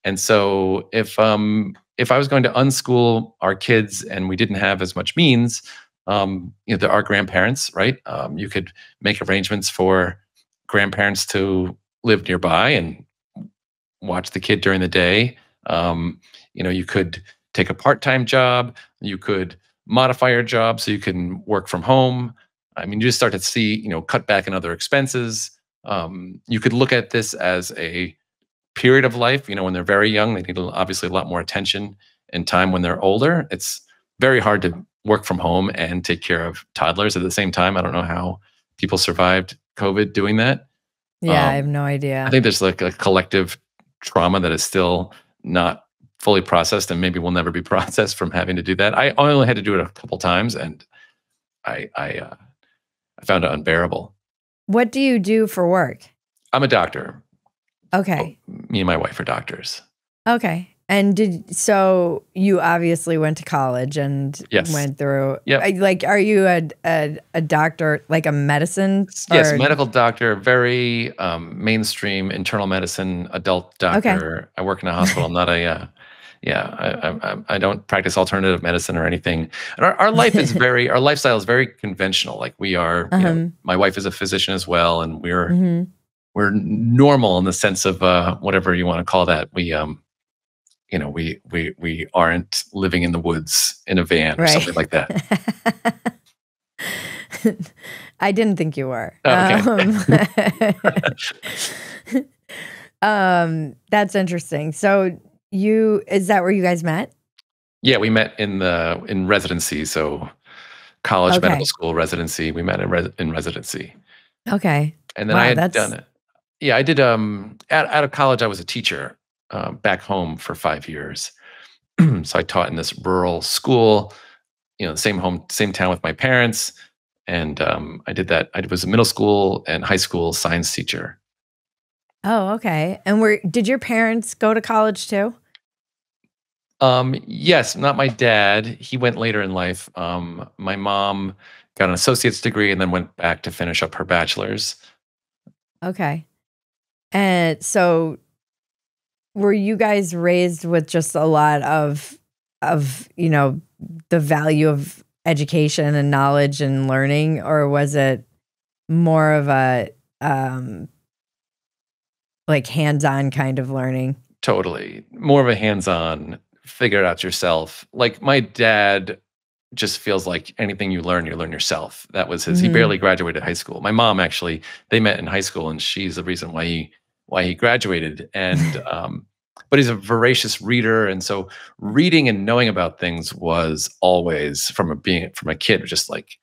Speaker 2: And so if I was going to unschool our kids and we didn't have as much means, there are grandparents, right? You could make arrangements for grandparents to live nearby and watch the kid during the day. You could take a part-time job. You could modify your job so you can work from home. I mean, you just start to see, cut back in other expenses. You could look at this as a period of life. When they're very young, they need obviously a lot more attention and time. When they're older, it's very hard to work from home and take care of toddlers at the same time. I don't know how people survived COVID doing that.
Speaker 1: Yeah, I have
Speaker 2: Um,
Speaker 1: no
Speaker 2: I
Speaker 1: idea.
Speaker 2: think there's like a collective trauma that is still not fully processed and maybe will never be processed from having to do that. I only had to do it a couple times, and I found it unbearable.
Speaker 1: What do you do for work?
Speaker 2: I'm a doctor.
Speaker 1: Okay.
Speaker 2: Me and my wife are doctors.
Speaker 1: Okay. And so you obviously went to college and
Speaker 2: Yes.
Speaker 1: went through.
Speaker 2: Yep.
Speaker 1: Like, are you a doctor, like a medicine?
Speaker 2: Yes,
Speaker 1: or-
Speaker 2: medical doctor, very mainstream internal medicine adult doctor. I work in a hospital. I'm not a I don't practice alternative medicine or anything. And our lifestyle is very conventional. Like we are, my wife is a physician as well, and we're normal in the sense of whatever you want to call that. We we aren't living in the woods in a van or something like that.
Speaker 1: I didn't think you were.
Speaker 2: Okay.
Speaker 1: That's interesting. So is that where you guys met?
Speaker 2: Yeah, we met in residency. So college medical
Speaker 1: Okay.
Speaker 2: school residency. We met in residency.
Speaker 1: Okay.
Speaker 2: And then
Speaker 1: Wow,
Speaker 2: I had
Speaker 1: that's
Speaker 2: done it. Yeah, I did. Out of college, I was a teacher back home for 5 years. So I taught in this rural school, same town with my parents, and I did that. I was a middle school and high school science teacher.
Speaker 1: Oh, okay. And did your parents go to college too?
Speaker 2: Yes, not my dad. He went later in life. My mom got an associate's degree and then went back to finish up her bachelor's.
Speaker 1: Okay. And so were you guys raised with just a lot of the value of education and knowledge and learning, or was it more of a like hands-on kind of learning?
Speaker 2: Totally. More of a hands-on, figure it out yourself. Like my dad just feels like anything you learn yourself. That was his. He barely graduated high school. My mom actually, they met in high school, and she's the reason why he graduated. And but he's a voracious reader, and so reading and knowing about things was always from a kid, just like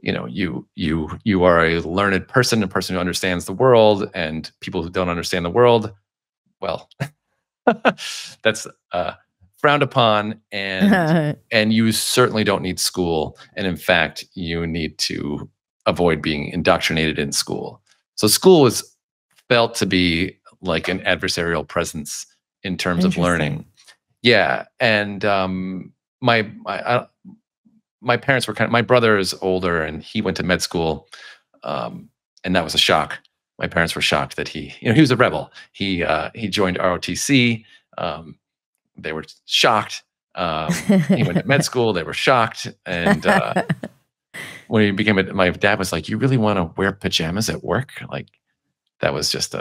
Speaker 2: you are a learned person, a person who understands the world, and people who don't understand the world, well, that's frowned upon, and you certainly don't need school. And in fact, you need to avoid being indoctrinated in school. So school was felt to be like an adversarial presence in terms of learning. Yeah, and my parents were my brother is older and he went to med school, and that was a shock. My parents were shocked that he was a rebel. He joined ROTC. They were shocked. He went to med school. They were shocked. And when he became my dad was like, "You really want to wear pajamas at work?" Like that was just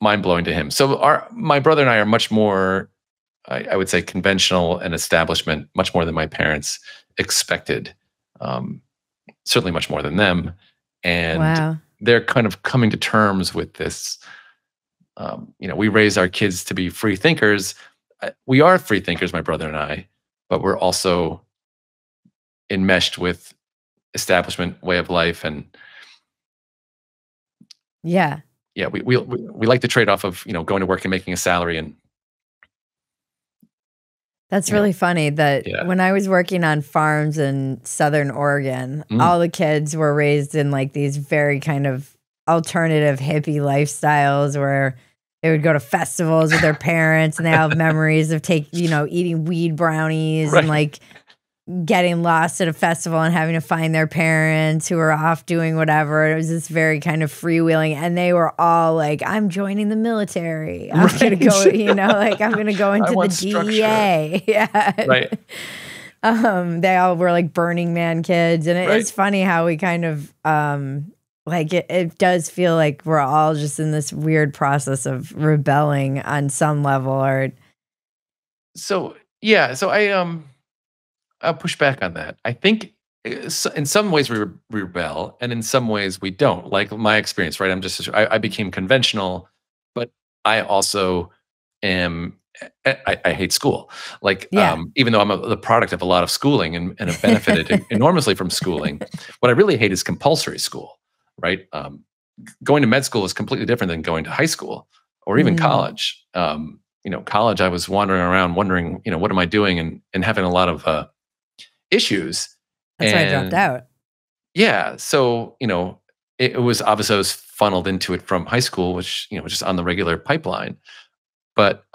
Speaker 2: mind blowing to him. So my brother and I are much more, I would say, conventional and establishment, much more than my parents expected. Certainly much more than them. And
Speaker 1: wow.
Speaker 2: they're kind of coming to terms with this we raise our kids to be free thinkers. We are free thinkers, my brother and I, but we're also enmeshed with establishment way of life, and
Speaker 1: Yeah.
Speaker 2: yeah, we like the trade off of going to work and making a salary, and
Speaker 1: That's really funny that
Speaker 2: yeah.
Speaker 1: when I was working on farms in Southern Oregon, all the kids were raised in like these very kind of alternative hippie lifestyles where they would go to festivals with their parents and they have memories of eating weed brownies and like getting lost at a festival and having to find their parents who were off doing whatever. It was this very kind of freewheeling, and they were all like, I'm joining the military. I'm going to go, like I'm going to go into the DEA. Yeah.
Speaker 2: Right.
Speaker 1: They all were like Burning Man kids. And it's funny how we kind of, like it does feel like we're all just in this weird process of rebelling on some level. Or
Speaker 2: so I'll push back on that. I think in some ways we rebel, and in some ways we don't. Like my experience, right? I became conventional, but I also am. I hate school. Like, even though I'm the product of a lot of schooling and have benefited enormously from schooling, what I really hate is compulsory school. Right? Going to med school is completely different than going to high school or even college. College, I was wandering around, wondering, what am I doing, and having a lot of issues.
Speaker 1: That's why I dropped out.
Speaker 2: Yeah. So, it was obviously I was funneled into it from high school, which, just on the regular pipeline. But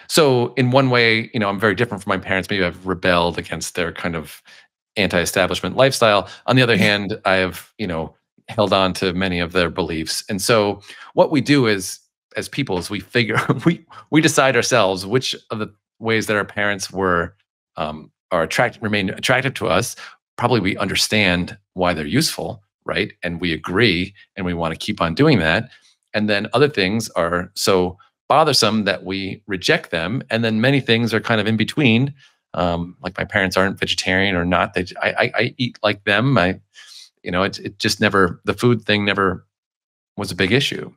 Speaker 2: so in one way, I'm very different from my parents. Maybe I've rebelled against their kind of anti-establishment lifestyle. On the other hand, I have, held on to many of their beliefs. And so what we do is, as people, is we figure we decide ourselves which of the ways that our parents were remain attractive to us. Probably we understand why they're useful, right? And we agree, and we want to keep on doing that. And then other things are so bothersome that we reject them. And then many things are kind of in between. Like my parents aren't vegetarian or not. I eat like them. It just never, the food thing never was a big issue.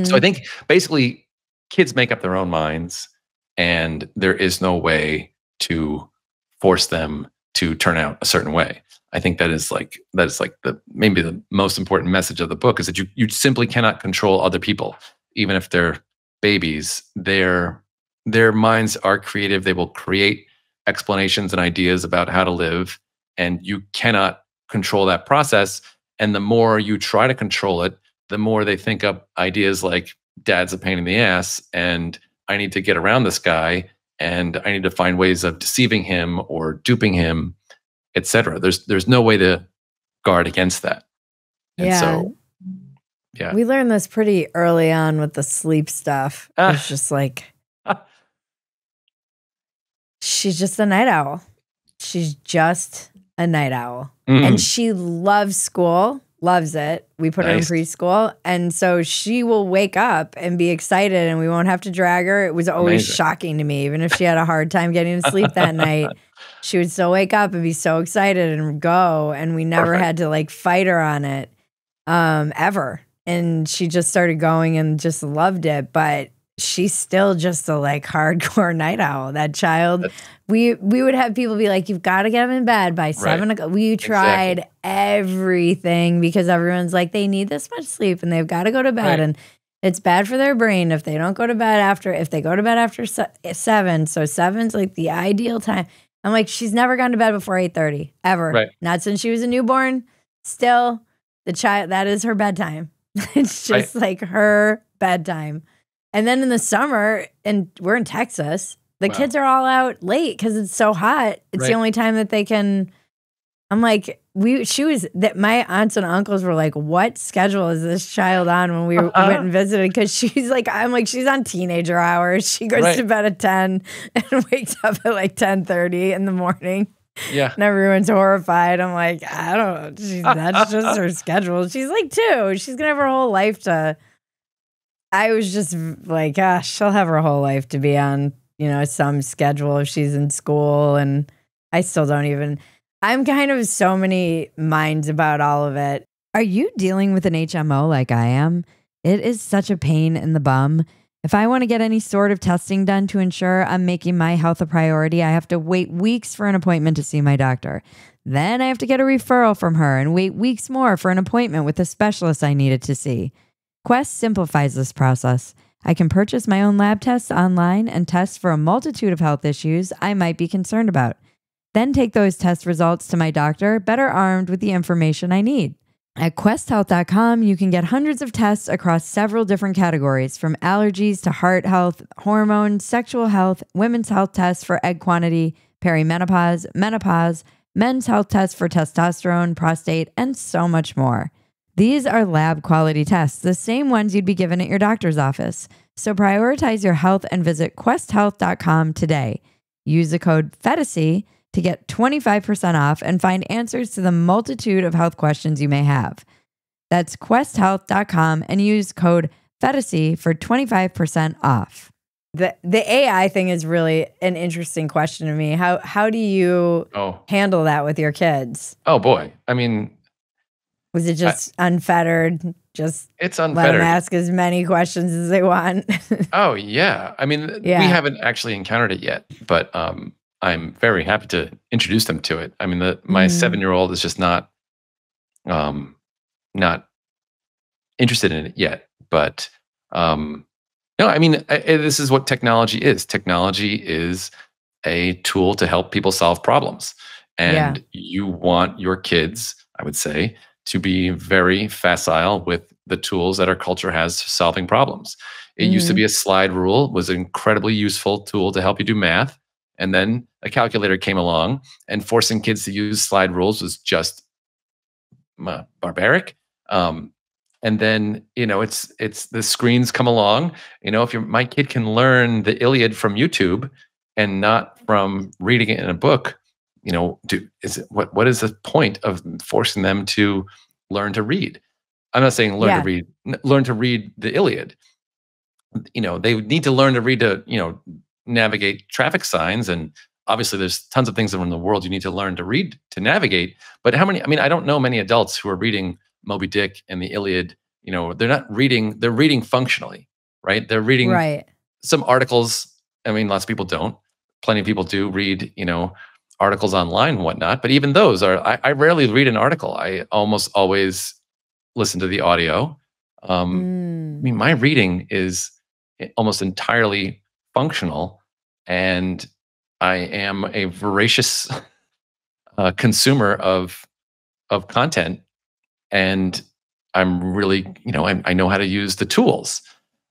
Speaker 2: So I think basically kids make up their own minds, and there is no way to force them to turn out a certain way. I think that is like maybe the most important message of the book, is that you simply cannot control other people, even if they're babies. Their minds are creative. They will create explanations and ideas about how to live, and you cannot control that process. And the more you try to control it, the more they think up ideas like dad's a pain in the ass, and I need to get around this guy, and I need to find ways of deceiving him or duping him, etc. There's no way to guard against that. And so, yeah.
Speaker 1: We learned this pretty early on with the sleep stuff. It's just like, she's just a night owl. She's just a night owl. And she loves school, loves it. We put her in preschool. And so she will wake up and be excited, and we won't have to drag her. It was always shocking to me. Even if she had a hard time getting to sleep that night, she would still wake up and be so excited and go. And we never had to like fight her on it ever. And she just started going and just loved it. But she's still just a like hardcore night owl. That child, we would have people be like, you've got to get them in bed by 7 o'clock. We tried everything, because everyone's like, they need this much sleep and they've got to go to bed. And it's bad for their brain if they don't go to bed if they go to bed after 7. So 7's like the ideal time. I'm like, she's never gone to bed before 8:30 ever. Not since she was a newborn. Still, the child, that is her bedtime. It's just like her bedtime. And then in the summer, and we're in Texas, the kids are all out late because it's so hot. It's the only time that they can. I'm like, my aunts and uncles were like, what schedule is this child on when we went and visited? Because she's like, I'm like, she's on teenager hours. She goes to bed at 10 and wakes up at like 10:30 in the morning. Yeah. And everyone's horrified. I'm like, I don't know. That's just her schedule. She's like 2. She's going to have her whole life to. I was just like, gosh, she'll have her whole life to be on, some schedule if she's in school. And I still don't even. I'm kind of so many minds about all of it. Are you dealing with an HMO like I am? It is such a pain in the bum. If I want to get any sort of testing done to ensure I'm making my health a priority, I have to wait weeks for an appointment to see my doctor. Then I have to get a referral from her and wait weeks more for an appointment with the specialist I needed to see. Quest simplifies this process. I can purchase my own lab tests online and test for a multitude of health issues I might be concerned about. Then take those test results to my doctor, better armed with the information I need. At questhealth.com, you can get hundreds of tests across several different categories, from allergies to heart health, hormones, sexual health, women's health tests for egg quantity, perimenopause, menopause, men's health tests for testosterone, prostate, and so much more. These are lab quality tests, the same ones you'd be given at your doctor's office. So prioritize your health and visit questhealth.com today. Use the code Phetasy to get 25% off and find answers to the multitude of health questions you may have. That's questhealth.com and use code Phetasy for 25% off. The AI thing is really an interesting question to me. How do you handle that with your kids?
Speaker 2: Oh boy. I mean,
Speaker 1: was it just unfettered? Just
Speaker 2: it's
Speaker 1: let
Speaker 2: unfettered.
Speaker 1: them ask as many questions as they want.
Speaker 2: Oh yeah. I mean, we haven't actually encountered it yet, but I'm very happy to introduce them to it. I mean, my 7-year-old is just not interested in it yet. But no, I mean, this is what technology is. Technology is a tool to help people solve problems, and you want your kids, I would say, to be very facile with the tools that our culture has for solving problems. It used to be a slide rule, was an incredibly useful tool to help you do math. And then a calculator came along, and forcing kids to use slide rules was just barbaric. And then, it's the screens come along. If my kid can learn the Iliad from YouTube and not from reading it in a book, what is the point of forcing them to learn to read? I'm not saying learn to read the Iliad. They need to learn to read to, navigate traffic signs. And obviously there's tons of things in the world you need to learn to read to navigate. But I don't know many adults who are reading Moby Dick and the Iliad. They're not reading, they're reading functionally, right? They're reading some articles. I mean, lots of people don't. Plenty of people do read, articles online and whatnot. But even those I rarely read an article. I almost always listen to the audio. I mean, my reading is almost entirely functional, and I am a voracious consumer of content, and I'm really, I know how to use the tools.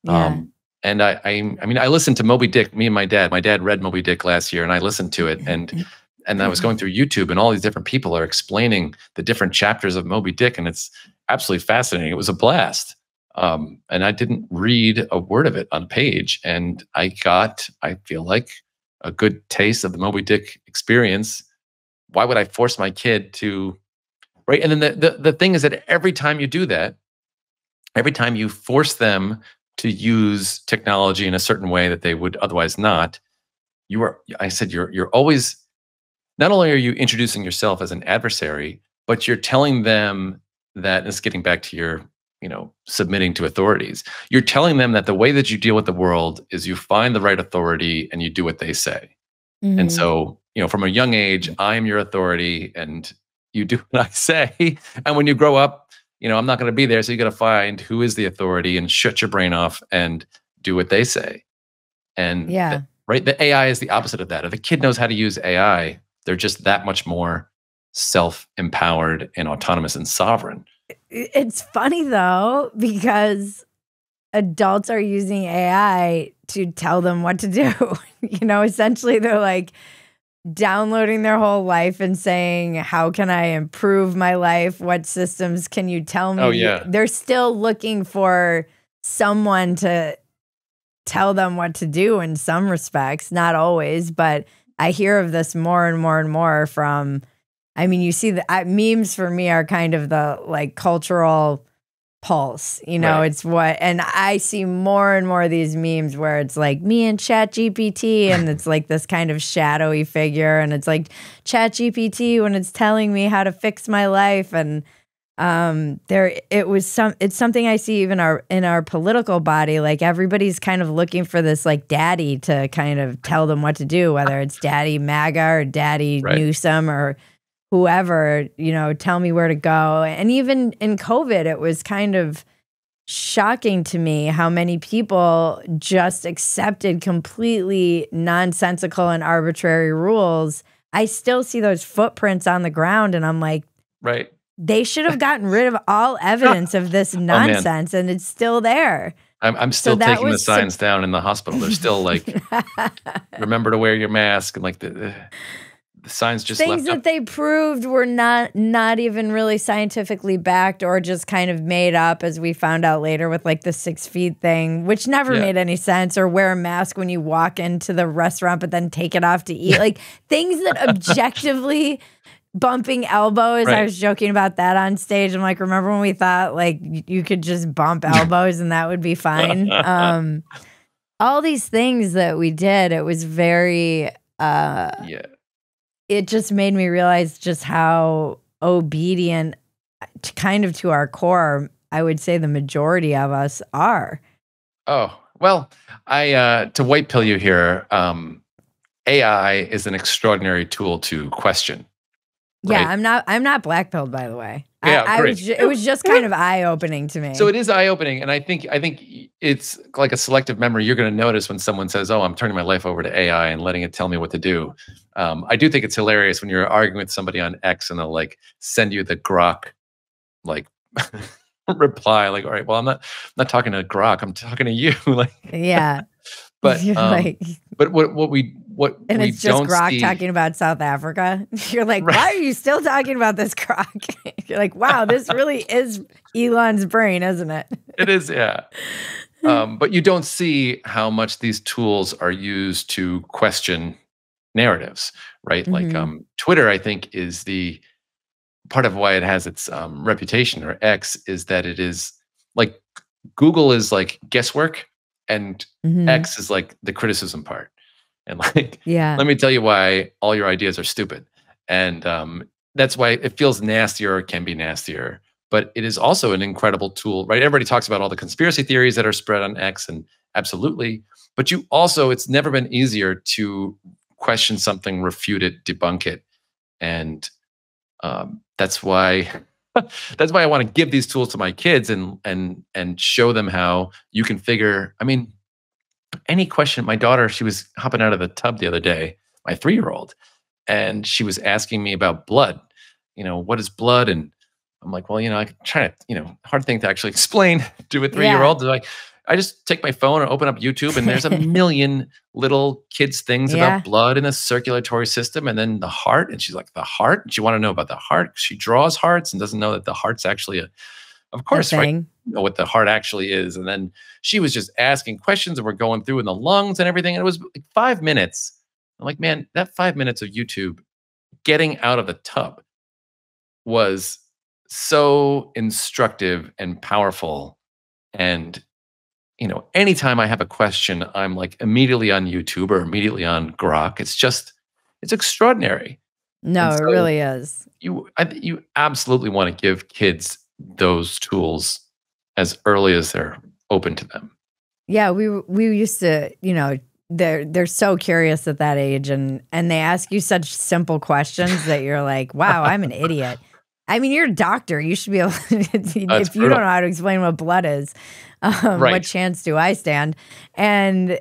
Speaker 2: And I listened to Moby Dick. Me and my dad read Moby Dick last year, and I listened to it, and I was going through YouTube, and all these different people are explaining the different chapters of Moby Dick, and it's absolutely fascinating. It was a blast. And I didn't read a word of it on page, and I feel like, a good taste of the Moby Dick experience. Why would I force my kid to, right? And then the thing is that every time you do that, every time you force them to use technology in a certain way that they would otherwise not, you're always, not only are you introducing yourself as an adversary, but you're telling them that, it's getting back to your, submitting to authorities. You're telling them that the way that you deal with the world is you find the right authority and you do what they say. And so, from a young age, I am your authority and you do what I say. And when you grow up, I'm not going to be there. So you got to find who is the authority and shut your brain off and do what they say. And the AI is the opposite of that. If a kid knows how to use AI, they're just that much more self-empowered and autonomous and sovereign.
Speaker 1: It's funny though, because adults are using AI to tell them what to do. Essentially they're like downloading their whole life and saying, how can I improve my life? What systems can you tell me?
Speaker 2: Oh, yeah.
Speaker 1: They're still looking for someone to tell them what to do in some respects, not always, but I hear of this more and more and more from, you see the memes for me are kind of the cultural pulse, it's what, and I see more and more of these memes where it's like me and ChatGPT, and it's like this kind of shadowy figure, and it's like ChatGPT when it's telling me how to fix my life, and It's something I see even in our political body. Like everybody's kind of looking for this like daddy to kind of tell them what to do, whether it's daddy MAGA or daddy Newsom or whoever, tell me where to go. And even in COVID, it was kind of shocking to me how many people just accepted completely nonsensical and arbitrary rules. I still see those footprints on the ground and I'm like, they should have gotten rid of all evidence of this nonsense and it's still there.
Speaker 2: I'm still taking the signs down in the hospital. They're still like, remember to wear your mask, and like the signs just
Speaker 1: things that they proved were not even really scientifically backed or just kind of made up, as we found out later with like the 6 feet thing, which never made any sense, or wear a mask when you walk into the restaurant but then take it off to eat. Like things that objectively bumping elbows. I was joking about that on stage. I'm like, remember when we thought like you could just bump elbows and that would be fine? All these things that we did, it was very it just made me realize just how obedient to our core, I would say the majority of us are.
Speaker 2: Oh, well, to white pill you here, AI is an extraordinary tool to question.
Speaker 1: Yeah, I'm not black pilled, by the way.
Speaker 2: Yeah,
Speaker 1: it was just kind of eye opening to me.
Speaker 2: So it is eye opening, and I think it's like a selective memory. You're going to notice when someone says, "Oh, I'm turning my life over to AI and letting it tell me what to do." I do think it's hilarious when you're arguing with somebody on X and they'll like send you the Grok like reply, like, "All right, well, I'm not talking to Grok. I'm talking to you." Like,
Speaker 1: yeah,
Speaker 2: but what we
Speaker 1: and it's just Grok talking about South Africa. You're like, why are you still talking about this Grok? You're like, wow, this really is Elon's brain, isn't it?
Speaker 2: It is, yeah. But you don't see how much these tools are used to question narratives, right?
Speaker 1: Mm-hmm.
Speaker 2: Like Twitter, I think, is the part of why it has its reputation, or X, is that it is like Google is like guesswork, and X is like the criticism part. And like, let me tell you why all your ideas are stupid. And that's why it feels nastier, or can be nastier. But it is also an incredible tool, right? Everybody talks about all the conspiracy theories that are spread on X, and absolutely. But it's never been easier to question something, refute it, debunk it. And that's why I want to give these tools to my kids and show them how you can figure. I mean, any question. My daughter, she was hopping out of the tub the other day, my 3-year-old, and she was asking me about blood. What is blood? And I'm like, well, I can try to, hard thing to actually explain to a 3-year-old. Like, I just take my phone and open up YouTube, and there's a million little kids things about blood in the circulatory system, and then the heart. And she's like, the heart? And she want to know about the heart. She draws hearts and doesn't know that the heart's actually of course, right, know what the heart actually is. And then she was just asking questions, and we're going through in the lungs and everything. And it was like 5 minutes. I'm like, man, that 5 minutes of YouTube getting out of the tub was so instructive and powerful. And, anytime I have a question, I'm like immediately on YouTube or immediately on Grok. It's extraordinary.
Speaker 1: No, so it really is.
Speaker 2: You absolutely want to give kids those tools as early as they're open to them.
Speaker 1: Yeah, we used to, they're so curious at that age, and they ask you such simple questions that you're like, wow, I'm an idiot. I mean, you're a doctor. You should be able to, if you don't know how to explain what blood is, what chance do I stand? And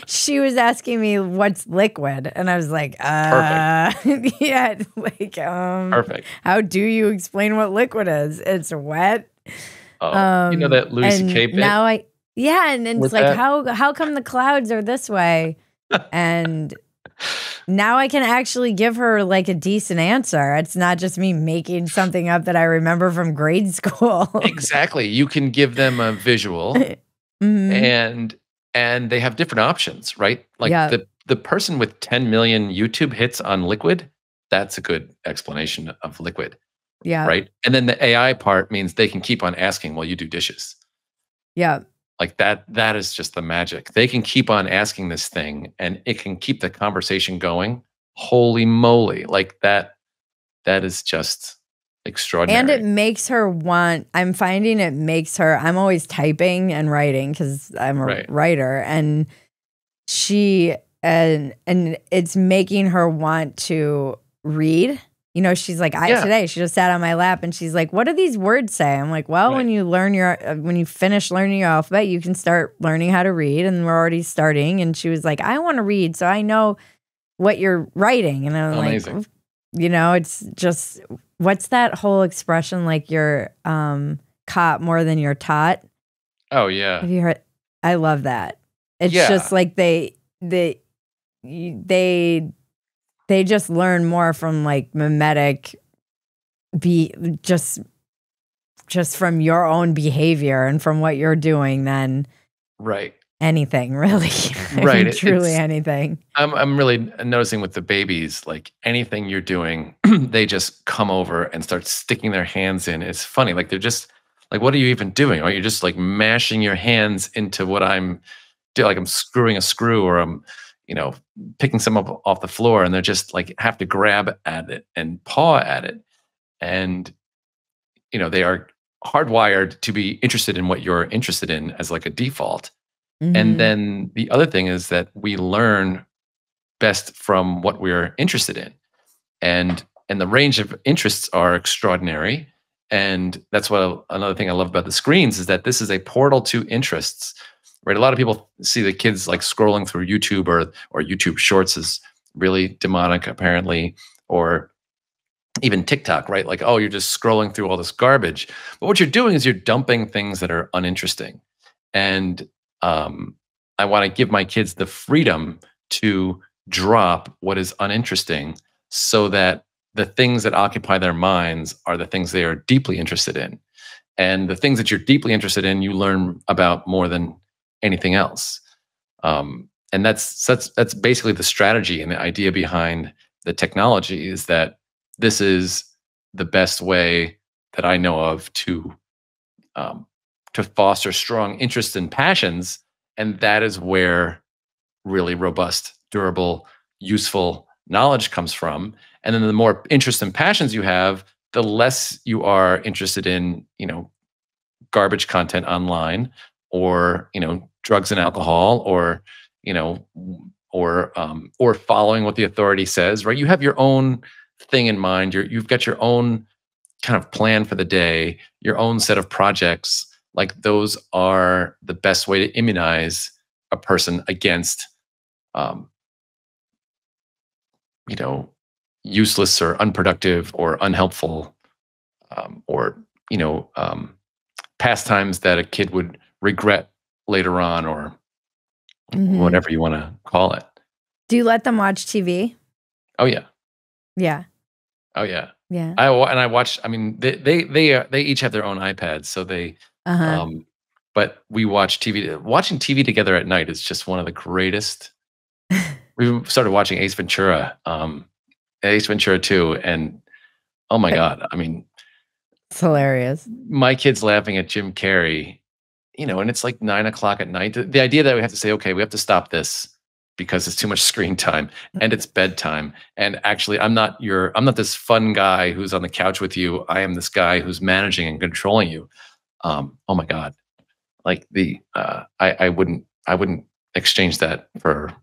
Speaker 1: she was asking me what's liquid, and I was like,
Speaker 2: perfect.
Speaker 1: Yeah, like,
Speaker 2: perfect.
Speaker 1: How do you explain what liquid is? It's wet.
Speaker 2: Oh, that Louis C.K. bit?
Speaker 1: Now and it's like, how come the clouds are this way? And now I can actually give her like a decent answer. It's not just me making something up that I remember from grade school.
Speaker 2: Exactly. You can give them a visual and they have different options, right? Like the person with 10 million YouTube hits on liquid, that's a good explanation of liquid.
Speaker 1: Yeah.
Speaker 2: Right. And then the AI part means they can keep on asking while you do dishes.
Speaker 1: Yeah.
Speaker 2: Like that is just the magic. They can keep on asking this thing and it can keep the conversation going. Holy moly. Like that is just, extraordinary.
Speaker 1: And it makes her I'm finding it makes her, I'm always typing and writing because I'm a writer, and and it's making her want to read. You know, she's like, today she just sat on my lap and she's like, what do these words say? I'm like, well, when you finish learning your alphabet, you can start learning how to read, and we're already starting. And she was like, I want to read, so I know what you're writing. And I'm like, you know, it's just, what's that whole expression? Like you're caught more than you're taught.
Speaker 2: Oh yeah.
Speaker 1: Have you heard? I love that. It's just like they just learn more from like mimetic, just from your own behavior and from what you're doing than anything really.
Speaker 2: Right.
Speaker 1: I mean, truly anything.
Speaker 2: I'm really noticing with the babies, like anything you're doing, they just come over and start sticking their hands in. It's funny. Like they're just like, what are you even doing? Or you're just like mashing your hands into what I'm doing. Like I'm screwing a screw, or I'm, you know, picking some up off the floor, and they're just like have to grab at it and paw at it. And, you know, they are hardwired to be interested in what you're interested in as like a default. And then the other thing is that we learn best from what we're interested in. And the range of interests are extraordinary. And that's what another thing I love about the screens is that this is a portal to interests. Right? A lot of people see the kids like scrolling through YouTube or YouTube Shorts is really demonic, apparently, or even TikTok, right? Like, oh, you're just scrolling through all this garbage. But what you're doing is you're dumping things that are uninteresting. And I want to give my kids the freedom to drop what is uninteresting so that the things that occupy their minds are the things they are deeply interested in. And the things that you're deeply interested in, you learn about more than anything else. And that's basically the strategy and the idea behind the technology, is that this is the best way that I know of to foster strong interests and passions. And that is where really robust, durable, useful knowledge comes from. And then the more interests and passions you have, the less you are interested in, you know, garbage content online, or, you know, drugs and alcohol, or, you know, or following what the authority says, right? You have your own thing in mind. You've got your own kind of plan for the day, your own set of projects. Like those are the best way to immunize a person against, you know, useless or unproductive or unhelpful, or, you know, pastimes that a kid would regret later on, or whatever you want to call it.
Speaker 1: Do you let them watch TV?
Speaker 2: Oh yeah.
Speaker 1: Yeah.
Speaker 2: Oh yeah.
Speaker 1: Yeah.
Speaker 2: I watch. I mean, they each have their own iPads, so they. But we watch TV. Watching TV together at night is just one of the greatest. We started watching Ace Ventura, Ace Ventura 2, and oh my God, I mean,
Speaker 1: it's hilarious.
Speaker 2: My kid's laughing at Jim Carrey, you know, and it's like 9 o'clock at night. The idea that we have to say, okay, we have to stop this because it's too much screen time and it's bedtime. And actually, I'm not this fun guy who's on the couch with you. I am this guy who's managing and controlling you. Oh my God. Like I wouldn't exchange that for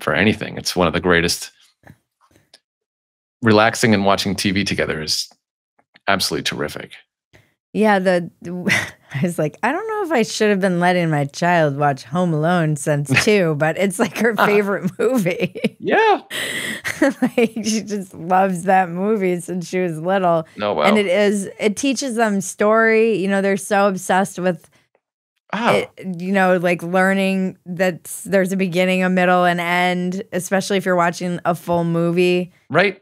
Speaker 2: anything. It's one of the greatest. Relaxing and watching TV together is absolutely terrific.
Speaker 1: Yeah, I was like, I don't know if I should have been letting my child watch Home Alone since 2, but it's like her favorite movie.
Speaker 2: Yeah.
Speaker 1: Like she just loves that movie since she was little.
Speaker 2: Oh, wow.
Speaker 1: And it teaches them story. You know, they're so obsessed with it, you know, like learning that there's a beginning, a middle, and end, especially if you're watching a full movie.
Speaker 2: Right.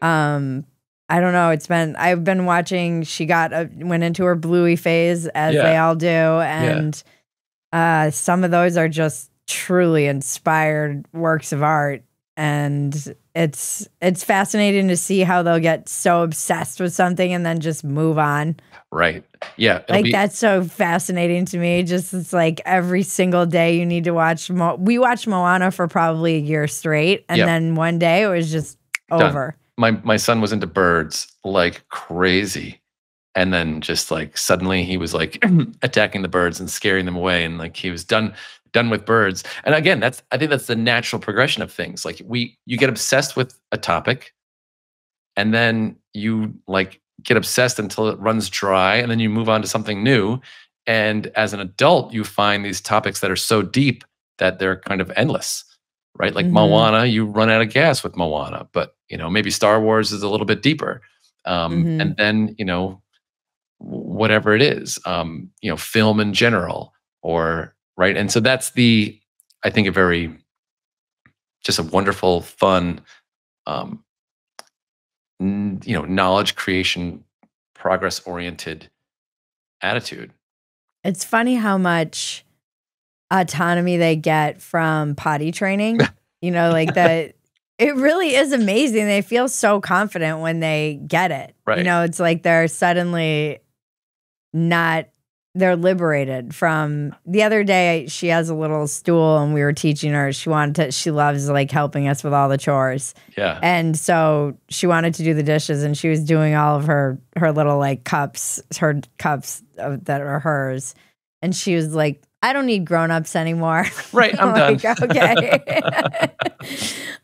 Speaker 1: I don't know. I've been watching. She went into her Bluey phase, as they all do, and some of those are just truly inspired works of art, and it's fascinating to see how they'll get so obsessed with something and then just move on.
Speaker 2: Right. Yeah.
Speaker 1: That's so fascinating to me. Just it's like every single day you need to watch. We watched Moana for probably a year straight, and then one day it was just over.
Speaker 2: My son was into birds like crazy. And then just like suddenly he was like attacking the birds and scaring them away, and like he was done with birds. And again, I think that's the natural progression of things. Like you get obsessed with a topic, and then you like get obsessed until it runs dry, and then you move on to something new. And as an adult, you find these topics that are so deep that they're kind of endless, right? Like
Speaker 1: Mm-hmm.
Speaker 2: Moana, you run out of gas with Moana, but maybe Star Wars is a little bit deeper.
Speaker 1: Mm-hmm.
Speaker 2: And then whatever it is, film in general, or right. And so that's I think just a wonderful, fun, um, knowledge creation, progress oriented attitude.
Speaker 1: It's funny how much autonomy they get from potty training. Like that. It really is amazing. They feel so confident when they get it.
Speaker 2: Right.
Speaker 1: It's like they're suddenly they're liberated from. The other day, she has a little stool and we were teaching her. She loves like helping us with all the chores.
Speaker 2: Yeah.
Speaker 1: And so she wanted to do the dishes, and she was doing all of her little like cups, that are hers. And she was like, I don't need grown-ups anymore.
Speaker 2: Right, I'm
Speaker 1: like,
Speaker 2: done.
Speaker 1: Okay.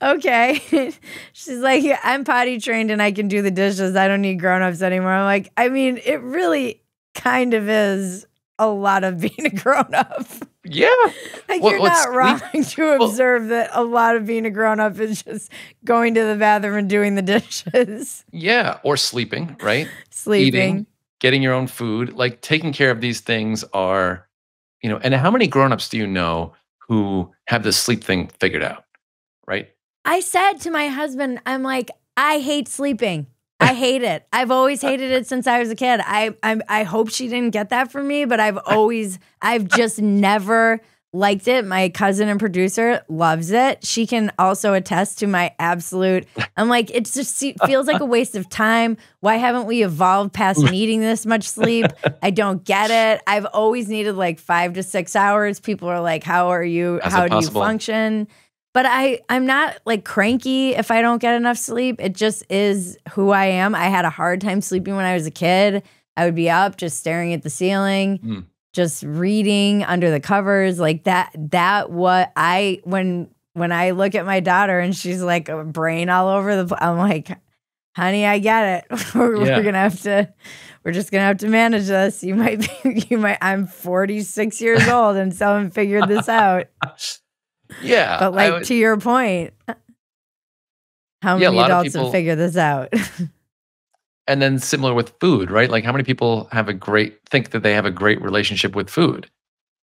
Speaker 1: Okay. She's like, I'm potty trained and I can do the dishes. I don't need grown-ups anymore. I'm like, I mean, it really kind of is a lot of being a grown-up.
Speaker 2: Yeah.
Speaker 1: Like, you're not wrong to observe that a lot of being a grown-up is just going to the bathroom and doing the dishes.
Speaker 2: Yeah, or sleeping, right?
Speaker 1: Sleeping.
Speaker 2: Eating, getting your own food, like taking care of these things are, and how many grown-ups do you know who have this sleep thing figured out, right?
Speaker 1: I said to my husband, I'm like, I hate sleeping. I hate it. I've always hated it since I was a kid. I hope she didn't get that from me, but I've just never liked it. My cousin and producer loves it. She can also attest to my absolute, I'm like, it just feels like a waste of time. Why haven't we evolved past needing this much sleep? I don't get it. I've always needed like 5 to 6 hours. People are like, how do you function? But I'm not like cranky if I don't get enough sleep. It just is who I am. I had a hard time sleeping when I was a kid. I would be up just staring at the ceiling, just reading under the covers like that. When I look at my daughter and she's like a brain all over I'm like, honey, I get it. We're just gonna have to manage this. I'm 46 years old and still haven't figured this out.
Speaker 2: Yeah.
Speaker 1: But like to your point, how many adults have figured this out?
Speaker 2: And then similar with food, right? Like how many people think that they have a great relationship with food?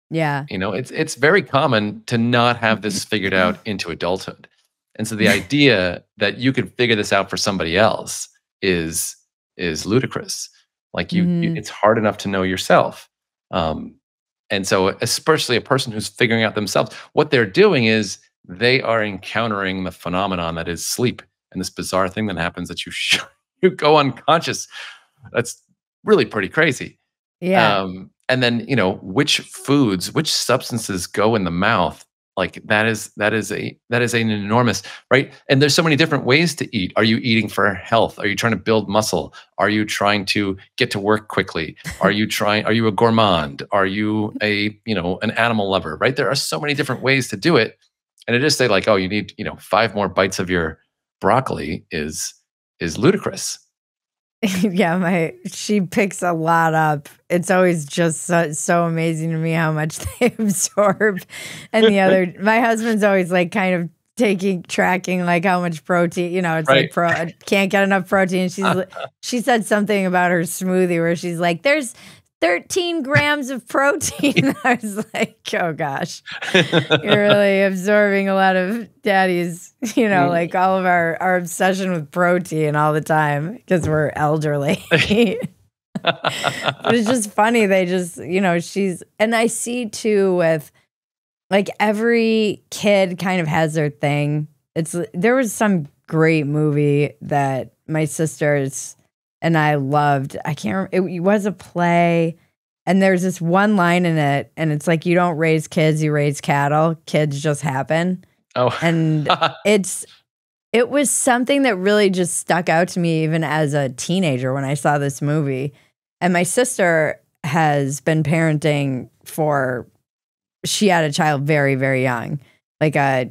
Speaker 1: Yeah.
Speaker 2: It's very common to not have this figured out into adulthood. And so the idea that you could figure this out for somebody else is ludicrous. Like it's hard enough to know yourself. And so especially a person who's figuring out themselves, what they're doing is they are encountering the phenomenon that is sleep, and this bizarre thing that happens that you go unconscious. That's really pretty crazy.
Speaker 1: Yeah.
Speaker 2: And then, which substances go in the mouth, like that is an enormous, right? And there's so many different ways to eat. Are you eating for health? Are you trying to build muscle? Are you trying to get to work quickly? Are you a gourmand? Are you an animal lover, right? There are so many different ways to do it. And to just say like, oh, you need, 5 more bites of your broccoli is ludicrous.
Speaker 1: Yeah, she picks a lot up. It's always just so amazing to me how much they absorb. And my husband's always like kind of tracking like how much protein, it's right. Like can't get enough protein. She said something about her smoothie where she's like, there's 13 grams of protein. I was like, oh gosh, you're really absorbing a lot of daddy's, like all of our obsession with protein all the time because we're elderly. But it's just funny. They just, and I see too with like every kid kind of has their thing. There was some great movie that my sisters and I loved. I can't remember. It was a play, and there's this one line in it, and it's like, you don't raise kids, you raise cattle. Kids just happen.
Speaker 2: Oh.
Speaker 1: And it was something that really just stuck out to me even as a teenager when I saw this movie. And my sister has been parenting she had a child very, very young, like a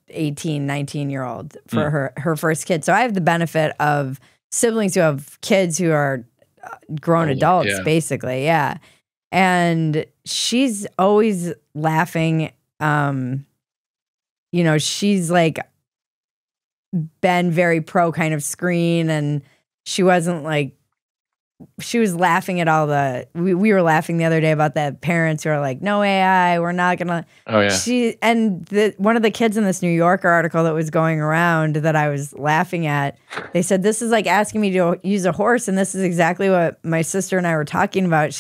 Speaker 1: 18, 19-year-old for her first kid. So I have the benefit of siblings who have kids who are grown adults, basically. Yeah. And she's always laughing. She's like been very pro kind of screen, and she wasn't like, she was laughing at all we were laughing the other day about the parents who are like, no AI, we're not gonna.
Speaker 2: Oh yeah.
Speaker 1: One of the kids in this New Yorker article that was going around that I was laughing at, they said, this is like asking me to use a horse, and this is exactly what my sister and I were talking about.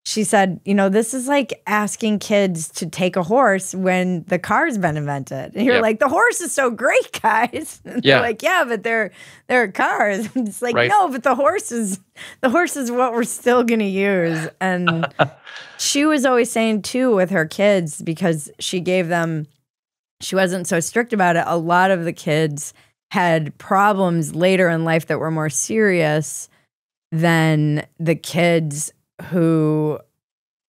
Speaker 1: She said, this is like asking kids to take a horse when the car's been invented. And you're like, the horse is so great, guys. And they're like, yeah, but they're cars. And it's like, no, but the horse is what we're still going to use. And she was always saying too with her kids, because she wasn't so strict about it. A lot of the kids had problems later in life that were more serious than the kids who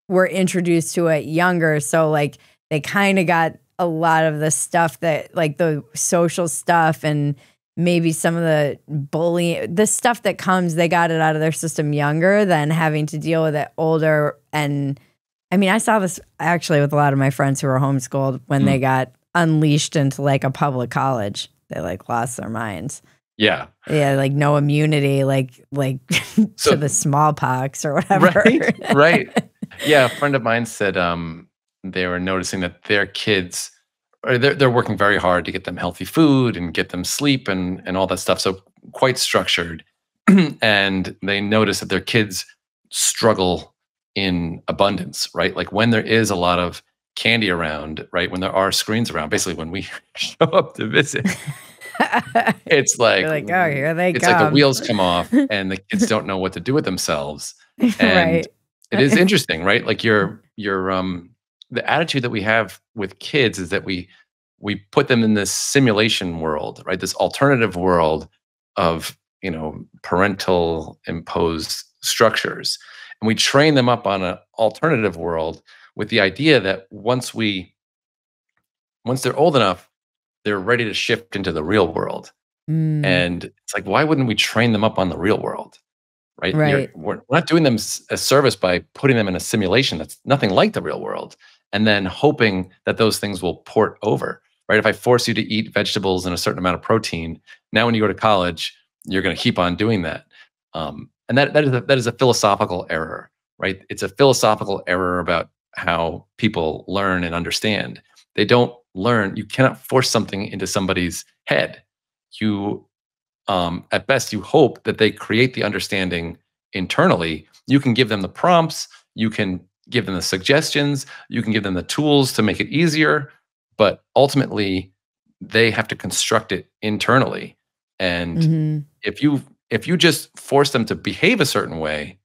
Speaker 1: were introduced to it younger. So like they kind of got a lot of the stuff that, like the social stuff and maybe some of the bullying, the stuff that comes, they got it out of their system younger than having to deal with it older. And I mean, I saw this actually with a lot of my friends who were homeschooled when they got unleashed into like a public college. They like lost their minds.
Speaker 2: Yeah.
Speaker 1: Yeah, like no immunity, like to the smallpox or whatever.
Speaker 2: Right. Yeah, a friend of mine said they were noticing that their kids, or they're working very hard to get them healthy food and get them sleep and all that stuff. So quite structured. And they notice that their kids struggle in abundance, right? Like when there is a lot of candy around, right? When there are screens around, basically when we show up to visit. It's like,
Speaker 1: you're like, oh, here they come.
Speaker 2: It's like the wheels come off and the kids don't know what to do with themselves. And it is interesting, right? Like the attitude that we have with kids is that we put them in this simulation world, right? This alternative world of, parental imposed structures. And we train them up on an alternative world with the idea that once they're old enough, they're ready to shift into the real world. And it's like, why wouldn't we train them up on the real world? Right. We're not doing them a service by putting them in a simulation that's nothing like the real world, and then hoping that those things will port over. Right. If I force you to eat vegetables and a certain amount of protein, now when you go to college, you're going to keep on doing that. And that is a philosophical error, right? It's a philosophical error about how people learn and understand. They don't learn. You cannot force something into somebody's head. You, at best, you hope that they create the understanding internally. You can give them the prompts, you can give them the suggestions, you can give them the tools to make it easier, but ultimately they have to construct it internally. And if you just force them to behave a certain way,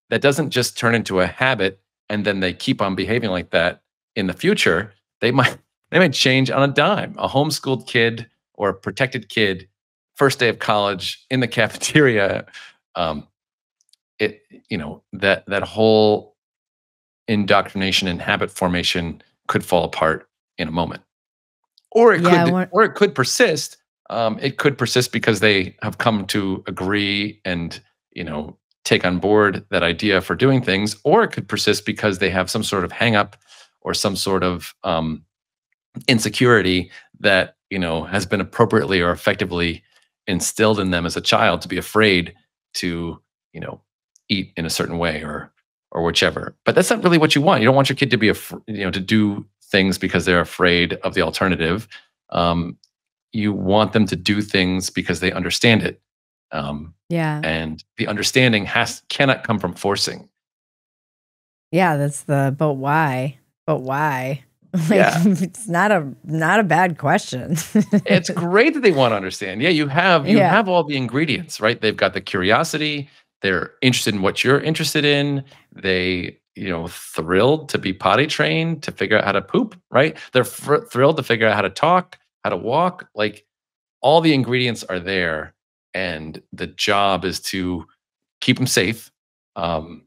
Speaker 2: that doesn't just turn into a habit and then they keep on behaving like that in the future. They might change on a dime. A homeschooled kid or a protected kid, first day of college in the cafeteria, that whole indoctrination and habit formation could fall apart in a moment, or it could persist. It could persist because they have come to agree and take on board that idea for doing things, or it could persist because they have some sort of hang up or some sort of insecurity that has been appropriately or effectively instilled in them as a child to be afraid to eat in a certain way or whichever. But that's not really what you want. You don't want your kid to be to do things because they're afraid of the alternative. You want them to do things because they understand it. And the understanding cannot come from forcing.
Speaker 1: Yeah, that's but why? But why? It's not a bad question.
Speaker 2: It's great that they want to understand. Yeah, you have all the ingredients, right? They've got the curiosity. They're interested in what you're interested in. They, thrilled to be potty trained, to figure out how to poop, right? They're thrilled to figure out how to talk, how to walk. Like all the ingredients are there, and the job is to keep them safe, um,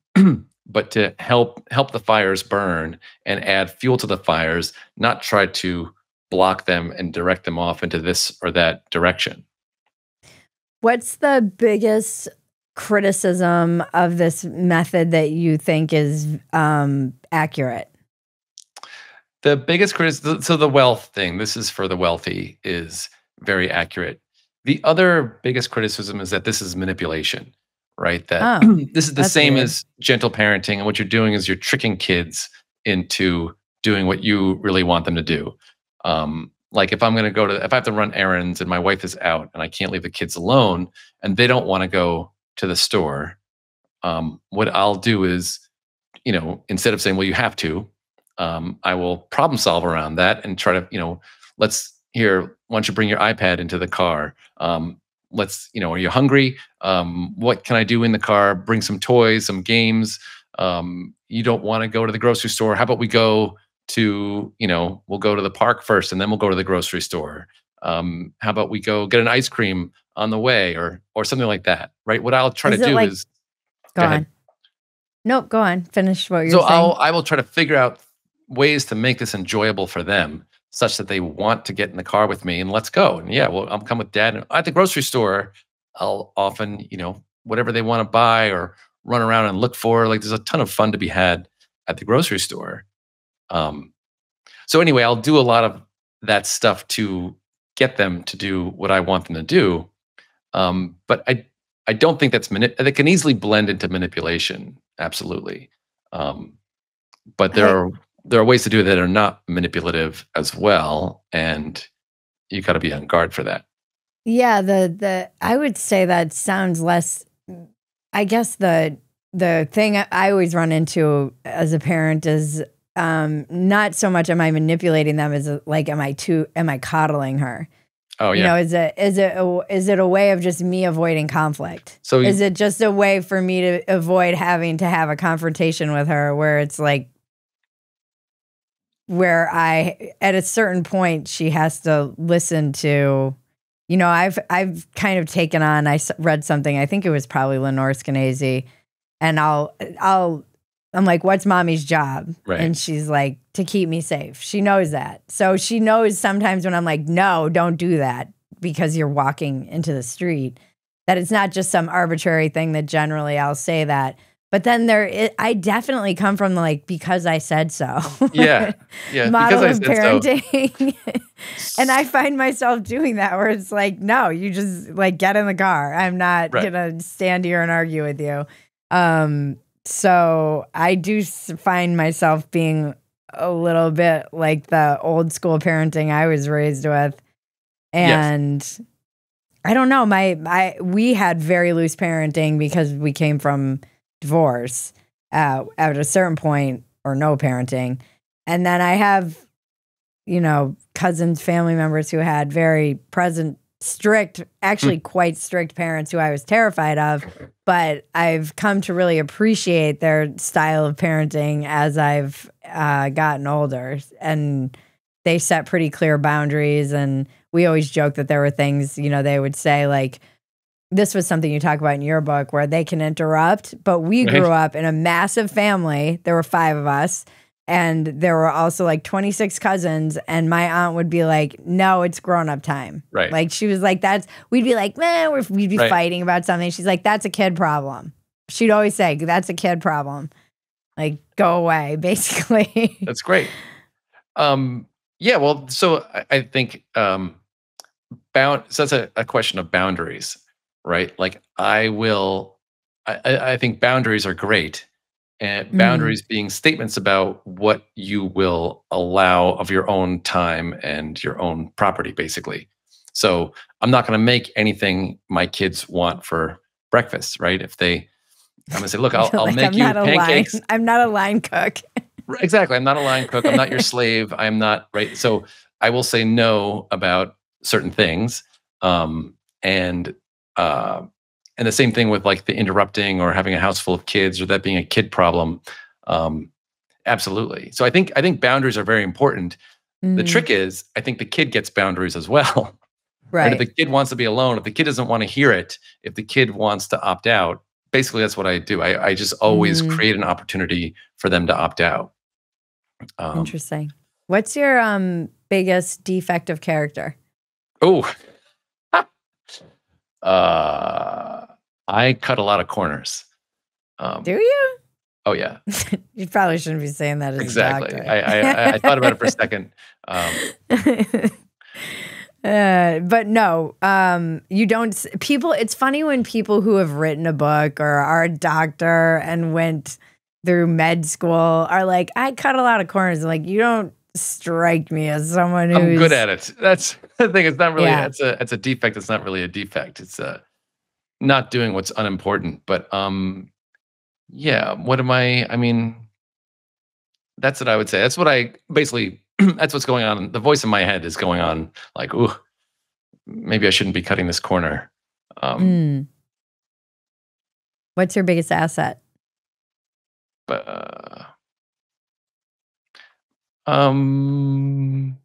Speaker 2: but to help the fires burn and add fuel to the fires, not try to block them and direct them off into this or that direction.
Speaker 1: What's the biggest criticism of this method that you think is accurate?
Speaker 2: The biggest criticism, so the wealth thing, this is for the wealthy, is very accurate. The other biggest criticism is that this is manipulation, right? That
Speaker 1: Oh,
Speaker 2: this is the
Speaker 1: that's
Speaker 2: same
Speaker 1: weird.
Speaker 2: as gentle parenting. And what you're doing is you're tricking kids into doing what you really want them to do. Like if I'm going to if I have to run errands and my wife is out and I can't leave the kids alone and they don't want to go to the store, what I'll do is, instead of saying, well, you have to, I will problem solve around that and try to, why don't you bring your iPad into the car? Are you hungry? What can I do in the car? Bring some toys, some games. You don't want to go to the grocery store. How about we go to, we'll go to the park first and then we'll go to the grocery store. How about we go get an ice cream on the way or something like that, right? What I'll try to do is
Speaker 1: go on. Nope, go on. Finish what you're
Speaker 2: so
Speaker 1: saying.
Speaker 2: I will try to figure out ways to make this enjoyable for them such that they want to get in the car with me and let's go. And yeah, well, I'll come with dad. And at the grocery store, I'll often, whatever they want to buy or run around and look for, like there's a ton of fun to be had at the grocery store. So anyway, I'll do a lot of that stuff to get them to do what I want them to do. But I don't think that can easily blend into manipulation. Absolutely. But there are ways to do it that are not manipulative as well. And you got to be on guard for that.
Speaker 1: Yeah. I would say that sounds less, I guess the thing I always run into as a parent is not so much am I manipulating them as like, am I coddling her?
Speaker 2: Oh yeah.
Speaker 1: Is it a way of just me avoiding conflict?
Speaker 2: So
Speaker 1: is it just a way for me to avoid having to have a confrontation with her where it's like, where at a certain point she has to listen to, I've kind of taken on, I read something, I think it was probably Lenore Skenazy, and I'm like, what's mommy's job?
Speaker 2: Right.
Speaker 1: And she's like, to keep me safe. She knows that. So she knows sometimes when I'm like, no, don't do that because you're walking into the street, that it's not just some arbitrary thing that generally I'll say that. But then I definitely come from like, because I said so.
Speaker 2: Yeah. Yeah.
Speaker 1: Model of parenting. So. And I find myself doing that where it's like, no, you just like get in the car. I'm not going to stand here and argue with you. So I do find myself being a little bit like the old school parenting I was raised with. And yes. I don't know, we had very loose parenting because we came from divorce at a certain point, or no parenting. And then I have, cousins, family members who had very present, strict, actually quite strict parents who I was terrified of, but I've come to really appreciate their style of parenting as I've gotten older. And they set pretty clear boundaries. And we always joke that there were things, they would say like, this was something you talk about in your book where they can interrupt, but we grew up in a massive family. There were 5 of us. And there were also like 26 cousins. And my aunt would be like, no, it's grown-up time.
Speaker 2: Right.
Speaker 1: Like she was like, we'd be like, man, we'd be fighting about something. She's like, that's a kid problem. She'd always say, that's a kid problem. Like, go away, basically.
Speaker 2: That's great. Yeah, well, so I think so that's a question of boundaries, right? Like I think boundaries are great. And boundaries being statements about what you will allow of your own time and your own property, basically. So I'm not going to make anything my kids want for breakfast, right? I'm going to say, look, I'll
Speaker 1: like,
Speaker 2: make you pancakes.
Speaker 1: I'm not a line cook.
Speaker 2: Exactly. I'm not a line cook. I'm not your slave. I'm not, right? So I will say no about certain things. And the same thing with like the interrupting or having a house full of kids or that being a kid problem. Absolutely. So I think boundaries are very important. The trick is, I think the kid gets boundaries as well. Right. If the kid wants to be alone, if the kid doesn't want to hear it, if the kid wants to opt out, basically that's what I do. I just always
Speaker 1: Mm,
Speaker 2: create an opportunity for them to opt out. Um,
Speaker 1: interesting. What's your biggest defect of character?
Speaker 2: oh, uh, I cut a lot of corners.
Speaker 1: Do
Speaker 2: Um,
Speaker 1: you?
Speaker 2: oh yeah,
Speaker 1: You probably shouldn't be saying that as a
Speaker 2: exactly.
Speaker 1: doctor.
Speaker 2: I thought about it for a second. Um,
Speaker 1: But no, you don't. People, it's funny when people who have written a book or are a doctor and went through med school are like, I cut a lot of corners. Like, you don't strike me as someone
Speaker 2: I'm good
Speaker 1: who's,
Speaker 2: at it. That's the thing. It's not really.
Speaker 1: yeah.
Speaker 2: It's a defect. It's not really a defect. It's not doing what's unimportant. But yeah. What am I? I mean, that's what I would say. That's what I basically. That's what's going on. The voice in my head is going on. Like, ooh, maybe I shouldn't be cutting this corner. Um,
Speaker 1: Mm. What's your biggest asset?
Speaker 2: but um,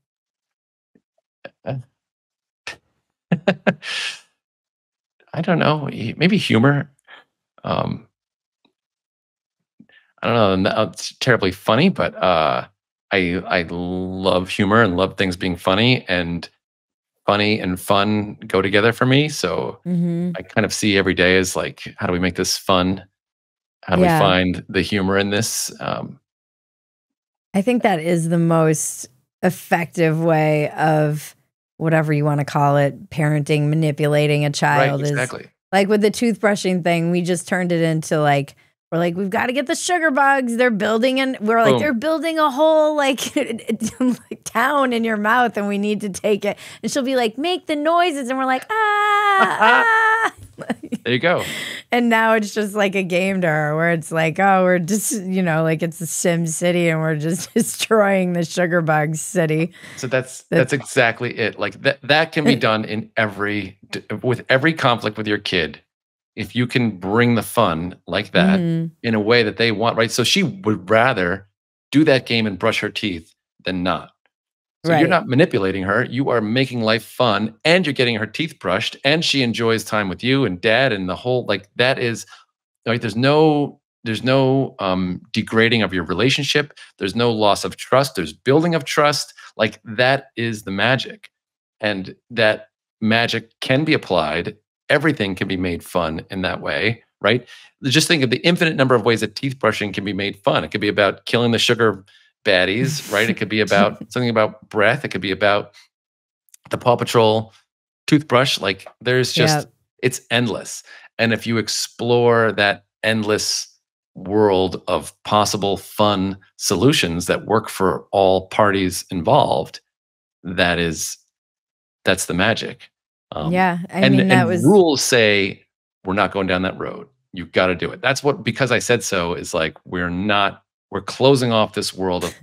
Speaker 2: I don't know. Maybe humor. Um, I don't know. It's terribly funny, but I love humor and love things being funny, and funny and fun go together for me. So
Speaker 1: Hmm.
Speaker 2: I kind of see every day as like, how do we make this fun? How do we
Speaker 1: Yeah.
Speaker 2: find the humor in this?
Speaker 1: I think that is the most effective way of whatever you want to call it, parenting, manipulating a
Speaker 2: Right,
Speaker 1: child is
Speaker 2: exactly.
Speaker 1: like with the toothbrushing thing, we just turned it into like, we're like, we've got to get the sugar bugs. They're building and we're like,
Speaker 2: Boom.
Speaker 1: they're building a whole like, like town in your mouth and we need to take it. And she'll be like, make the noises. And we're like, ah, ah.
Speaker 2: There you go.
Speaker 1: And now it's just like a game to her where it's like, oh, we're just, like it's a Sim City and we're just destroying the sugar bugs city.
Speaker 2: So that's
Speaker 1: That,
Speaker 2: exactly it. Like that can be done in with every conflict with your kid. If you can bring the fun like that
Speaker 1: mhm,
Speaker 2: in a way that they want, right? So she would rather do that game and brush her teeth than not. So you're
Speaker 1: right.
Speaker 2: not manipulating her. You are making life fun and you're getting her teeth brushed and she enjoys time with you and dad and the whole like that is right. There's no degrading of your relationship. There's no loss of trust. There's building of trust. Like that is the magic. And that magic can be applied. Everything can be made fun in that way, right? Just think of the infinite number of ways that teeth brushing can be made fun. It could be about killing the sugar baddies, right? It could be about something about breath. It could be about the Paw Patrol toothbrush. Like there's
Speaker 1: Yeah.
Speaker 2: just, it's endless. And if you explore that endless world of possible fun solutions that work for all parties involved, that is, that's the magic. Um,
Speaker 1: Yeah. I
Speaker 2: and
Speaker 1: mean, that
Speaker 2: and
Speaker 1: was,
Speaker 2: rules say we're not going down that road. You got to do it. That's what because I said so is like we're closing off this world of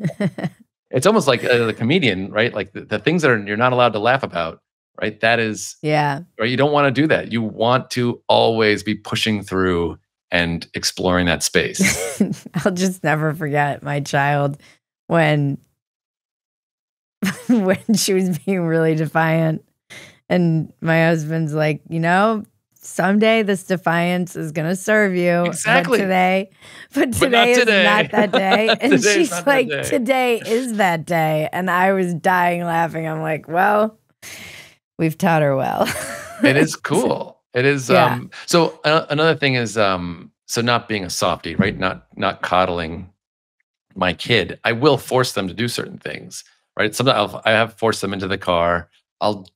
Speaker 2: it's almost like the comedian, right? Like the things that you're not allowed to laugh about, right? That is,
Speaker 1: yeah.
Speaker 2: right? You don't want to do that. You want to always be pushing through and exploring that space.
Speaker 1: I'll just never forget my child when when she was being really defiant. And my husband's like, someday this defiance is gonna serve you. But
Speaker 2: Exactly.
Speaker 1: today, but
Speaker 2: But not
Speaker 1: today is
Speaker 2: today.
Speaker 1: not that day. And
Speaker 2: Today is
Speaker 1: she's
Speaker 2: not that
Speaker 1: like,
Speaker 2: day.
Speaker 1: today is that day. And I was dying laughing. I'm like, well, we've taught her well.
Speaker 2: It is cool. It is
Speaker 1: Yeah.
Speaker 2: so another thing is so not being a softie, right? Not coddling my kid. I will force them to do certain things, right? Sometimes I have forced them into the car. I'll,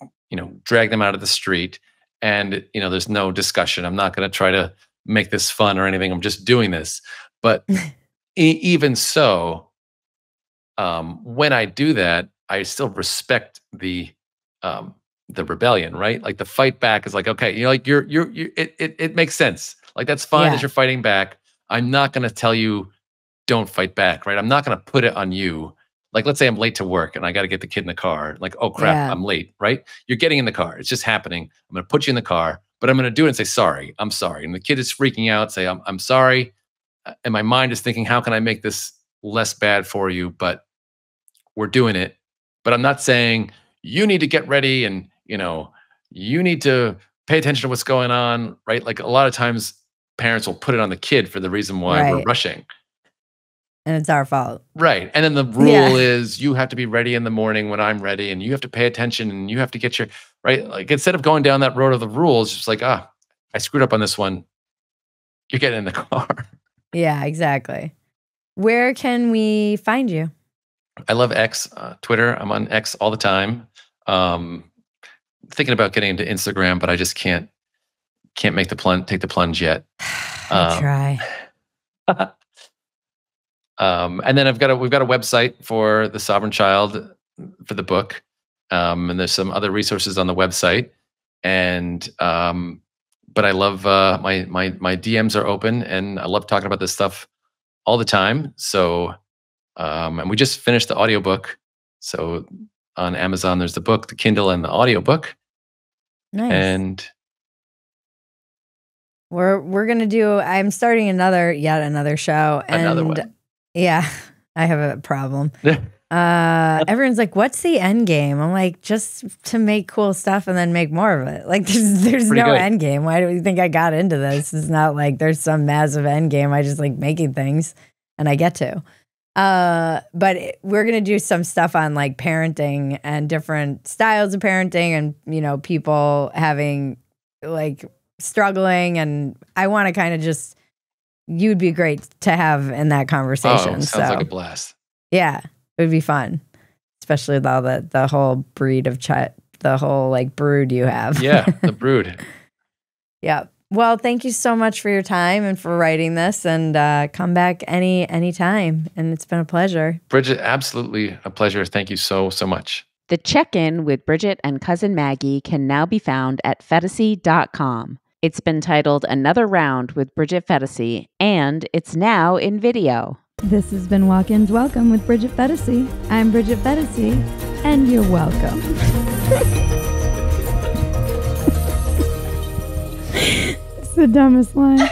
Speaker 2: drag them out of the street and, there's no discussion. I'm not going to try to make this fun or anything. I'm just doing this. But even so, when I do that, I still respect um, the rebellion, right? Like the fight back is like, okay, like it makes sense. Like that's fine that
Speaker 1: Yeah.
Speaker 2: you're fighting back. I'm not going to tell you don't fight back, right? I'm not going to put it on you. Like, let's say I'm late to work and I got to get the kid in the car. Like, oh crap,
Speaker 1: Yeah.
Speaker 2: I'm late, right? You're getting in the car. It's just happening. I'm going to put you in the car, but I'm going to do it and say, sorry, I'm sorry. And the kid is freaking out, say, I'm sorry. And my mind is thinking, how can I make this less bad for you? But we're doing it. But I'm not saying you need to get ready and, you need to pay attention to what's going on, right? Like a lot of times parents will put it on the kid for the reason why we're rushing.
Speaker 1: And it's our fault.
Speaker 2: Right. And then the rule is you have to be ready in the morning when I'm ready, and you have to pay attention, and you have to get your, right? Like, instead of going down that road of the rules, just like, I screwed up on this one. You're getting in the car.
Speaker 1: Yeah, exactly. Where can we find you?
Speaker 2: I love X, Twitter. I'm on X all the time. Thinking about getting into Instagram, but I just can't make the plunge, take the plunge yet.
Speaker 1: I try.
Speaker 2: And then we've got a website for The Sovereign Child for the book. And there's some other resources on the website. And but I love my DMs are open, and I love talking about this stuff all the time. So and we just finished the audiobook. So on Amazon there's the book, the Kindle, and the audiobook.
Speaker 1: Nice.
Speaker 2: And
Speaker 1: we're gonna do, I'm starting yet another show.
Speaker 2: Another one.
Speaker 1: Yeah, I have a problem. Everyone's like, what's the end game? I'm like, just to make cool stuff and then make more of it. Like, there's no end game. Why do you think I got into this? It's not like there's some massive end game. I just like making things, and I get to. But we're going to do some stuff on like parenting and different styles of parenting, and, you know, people having like struggling. And I want to kind of just, you'd be great to have in that conversation.
Speaker 2: Oh, sounds like a blast.
Speaker 1: Yeah, it would be fun, especially with all the whole breed of the whole like brood you have.
Speaker 2: Yeah, the brood.
Speaker 1: Yeah. Well, thank you so much for your time and for writing this, and come back anytime. And it's been a pleasure.
Speaker 2: Bridget, absolutely a pleasure. Thank you so much.
Speaker 3: The check-in with Bridget and Cousin Maggie can now be found at Phetasy.com. It's been titled Another Round with Bridget Phetasy, and it's now in video.
Speaker 4: This has been Walk-Ins Welcome with Bridget Phetasy. I'm Bridget Phetasy, and you're welcome. It's the dumbest line.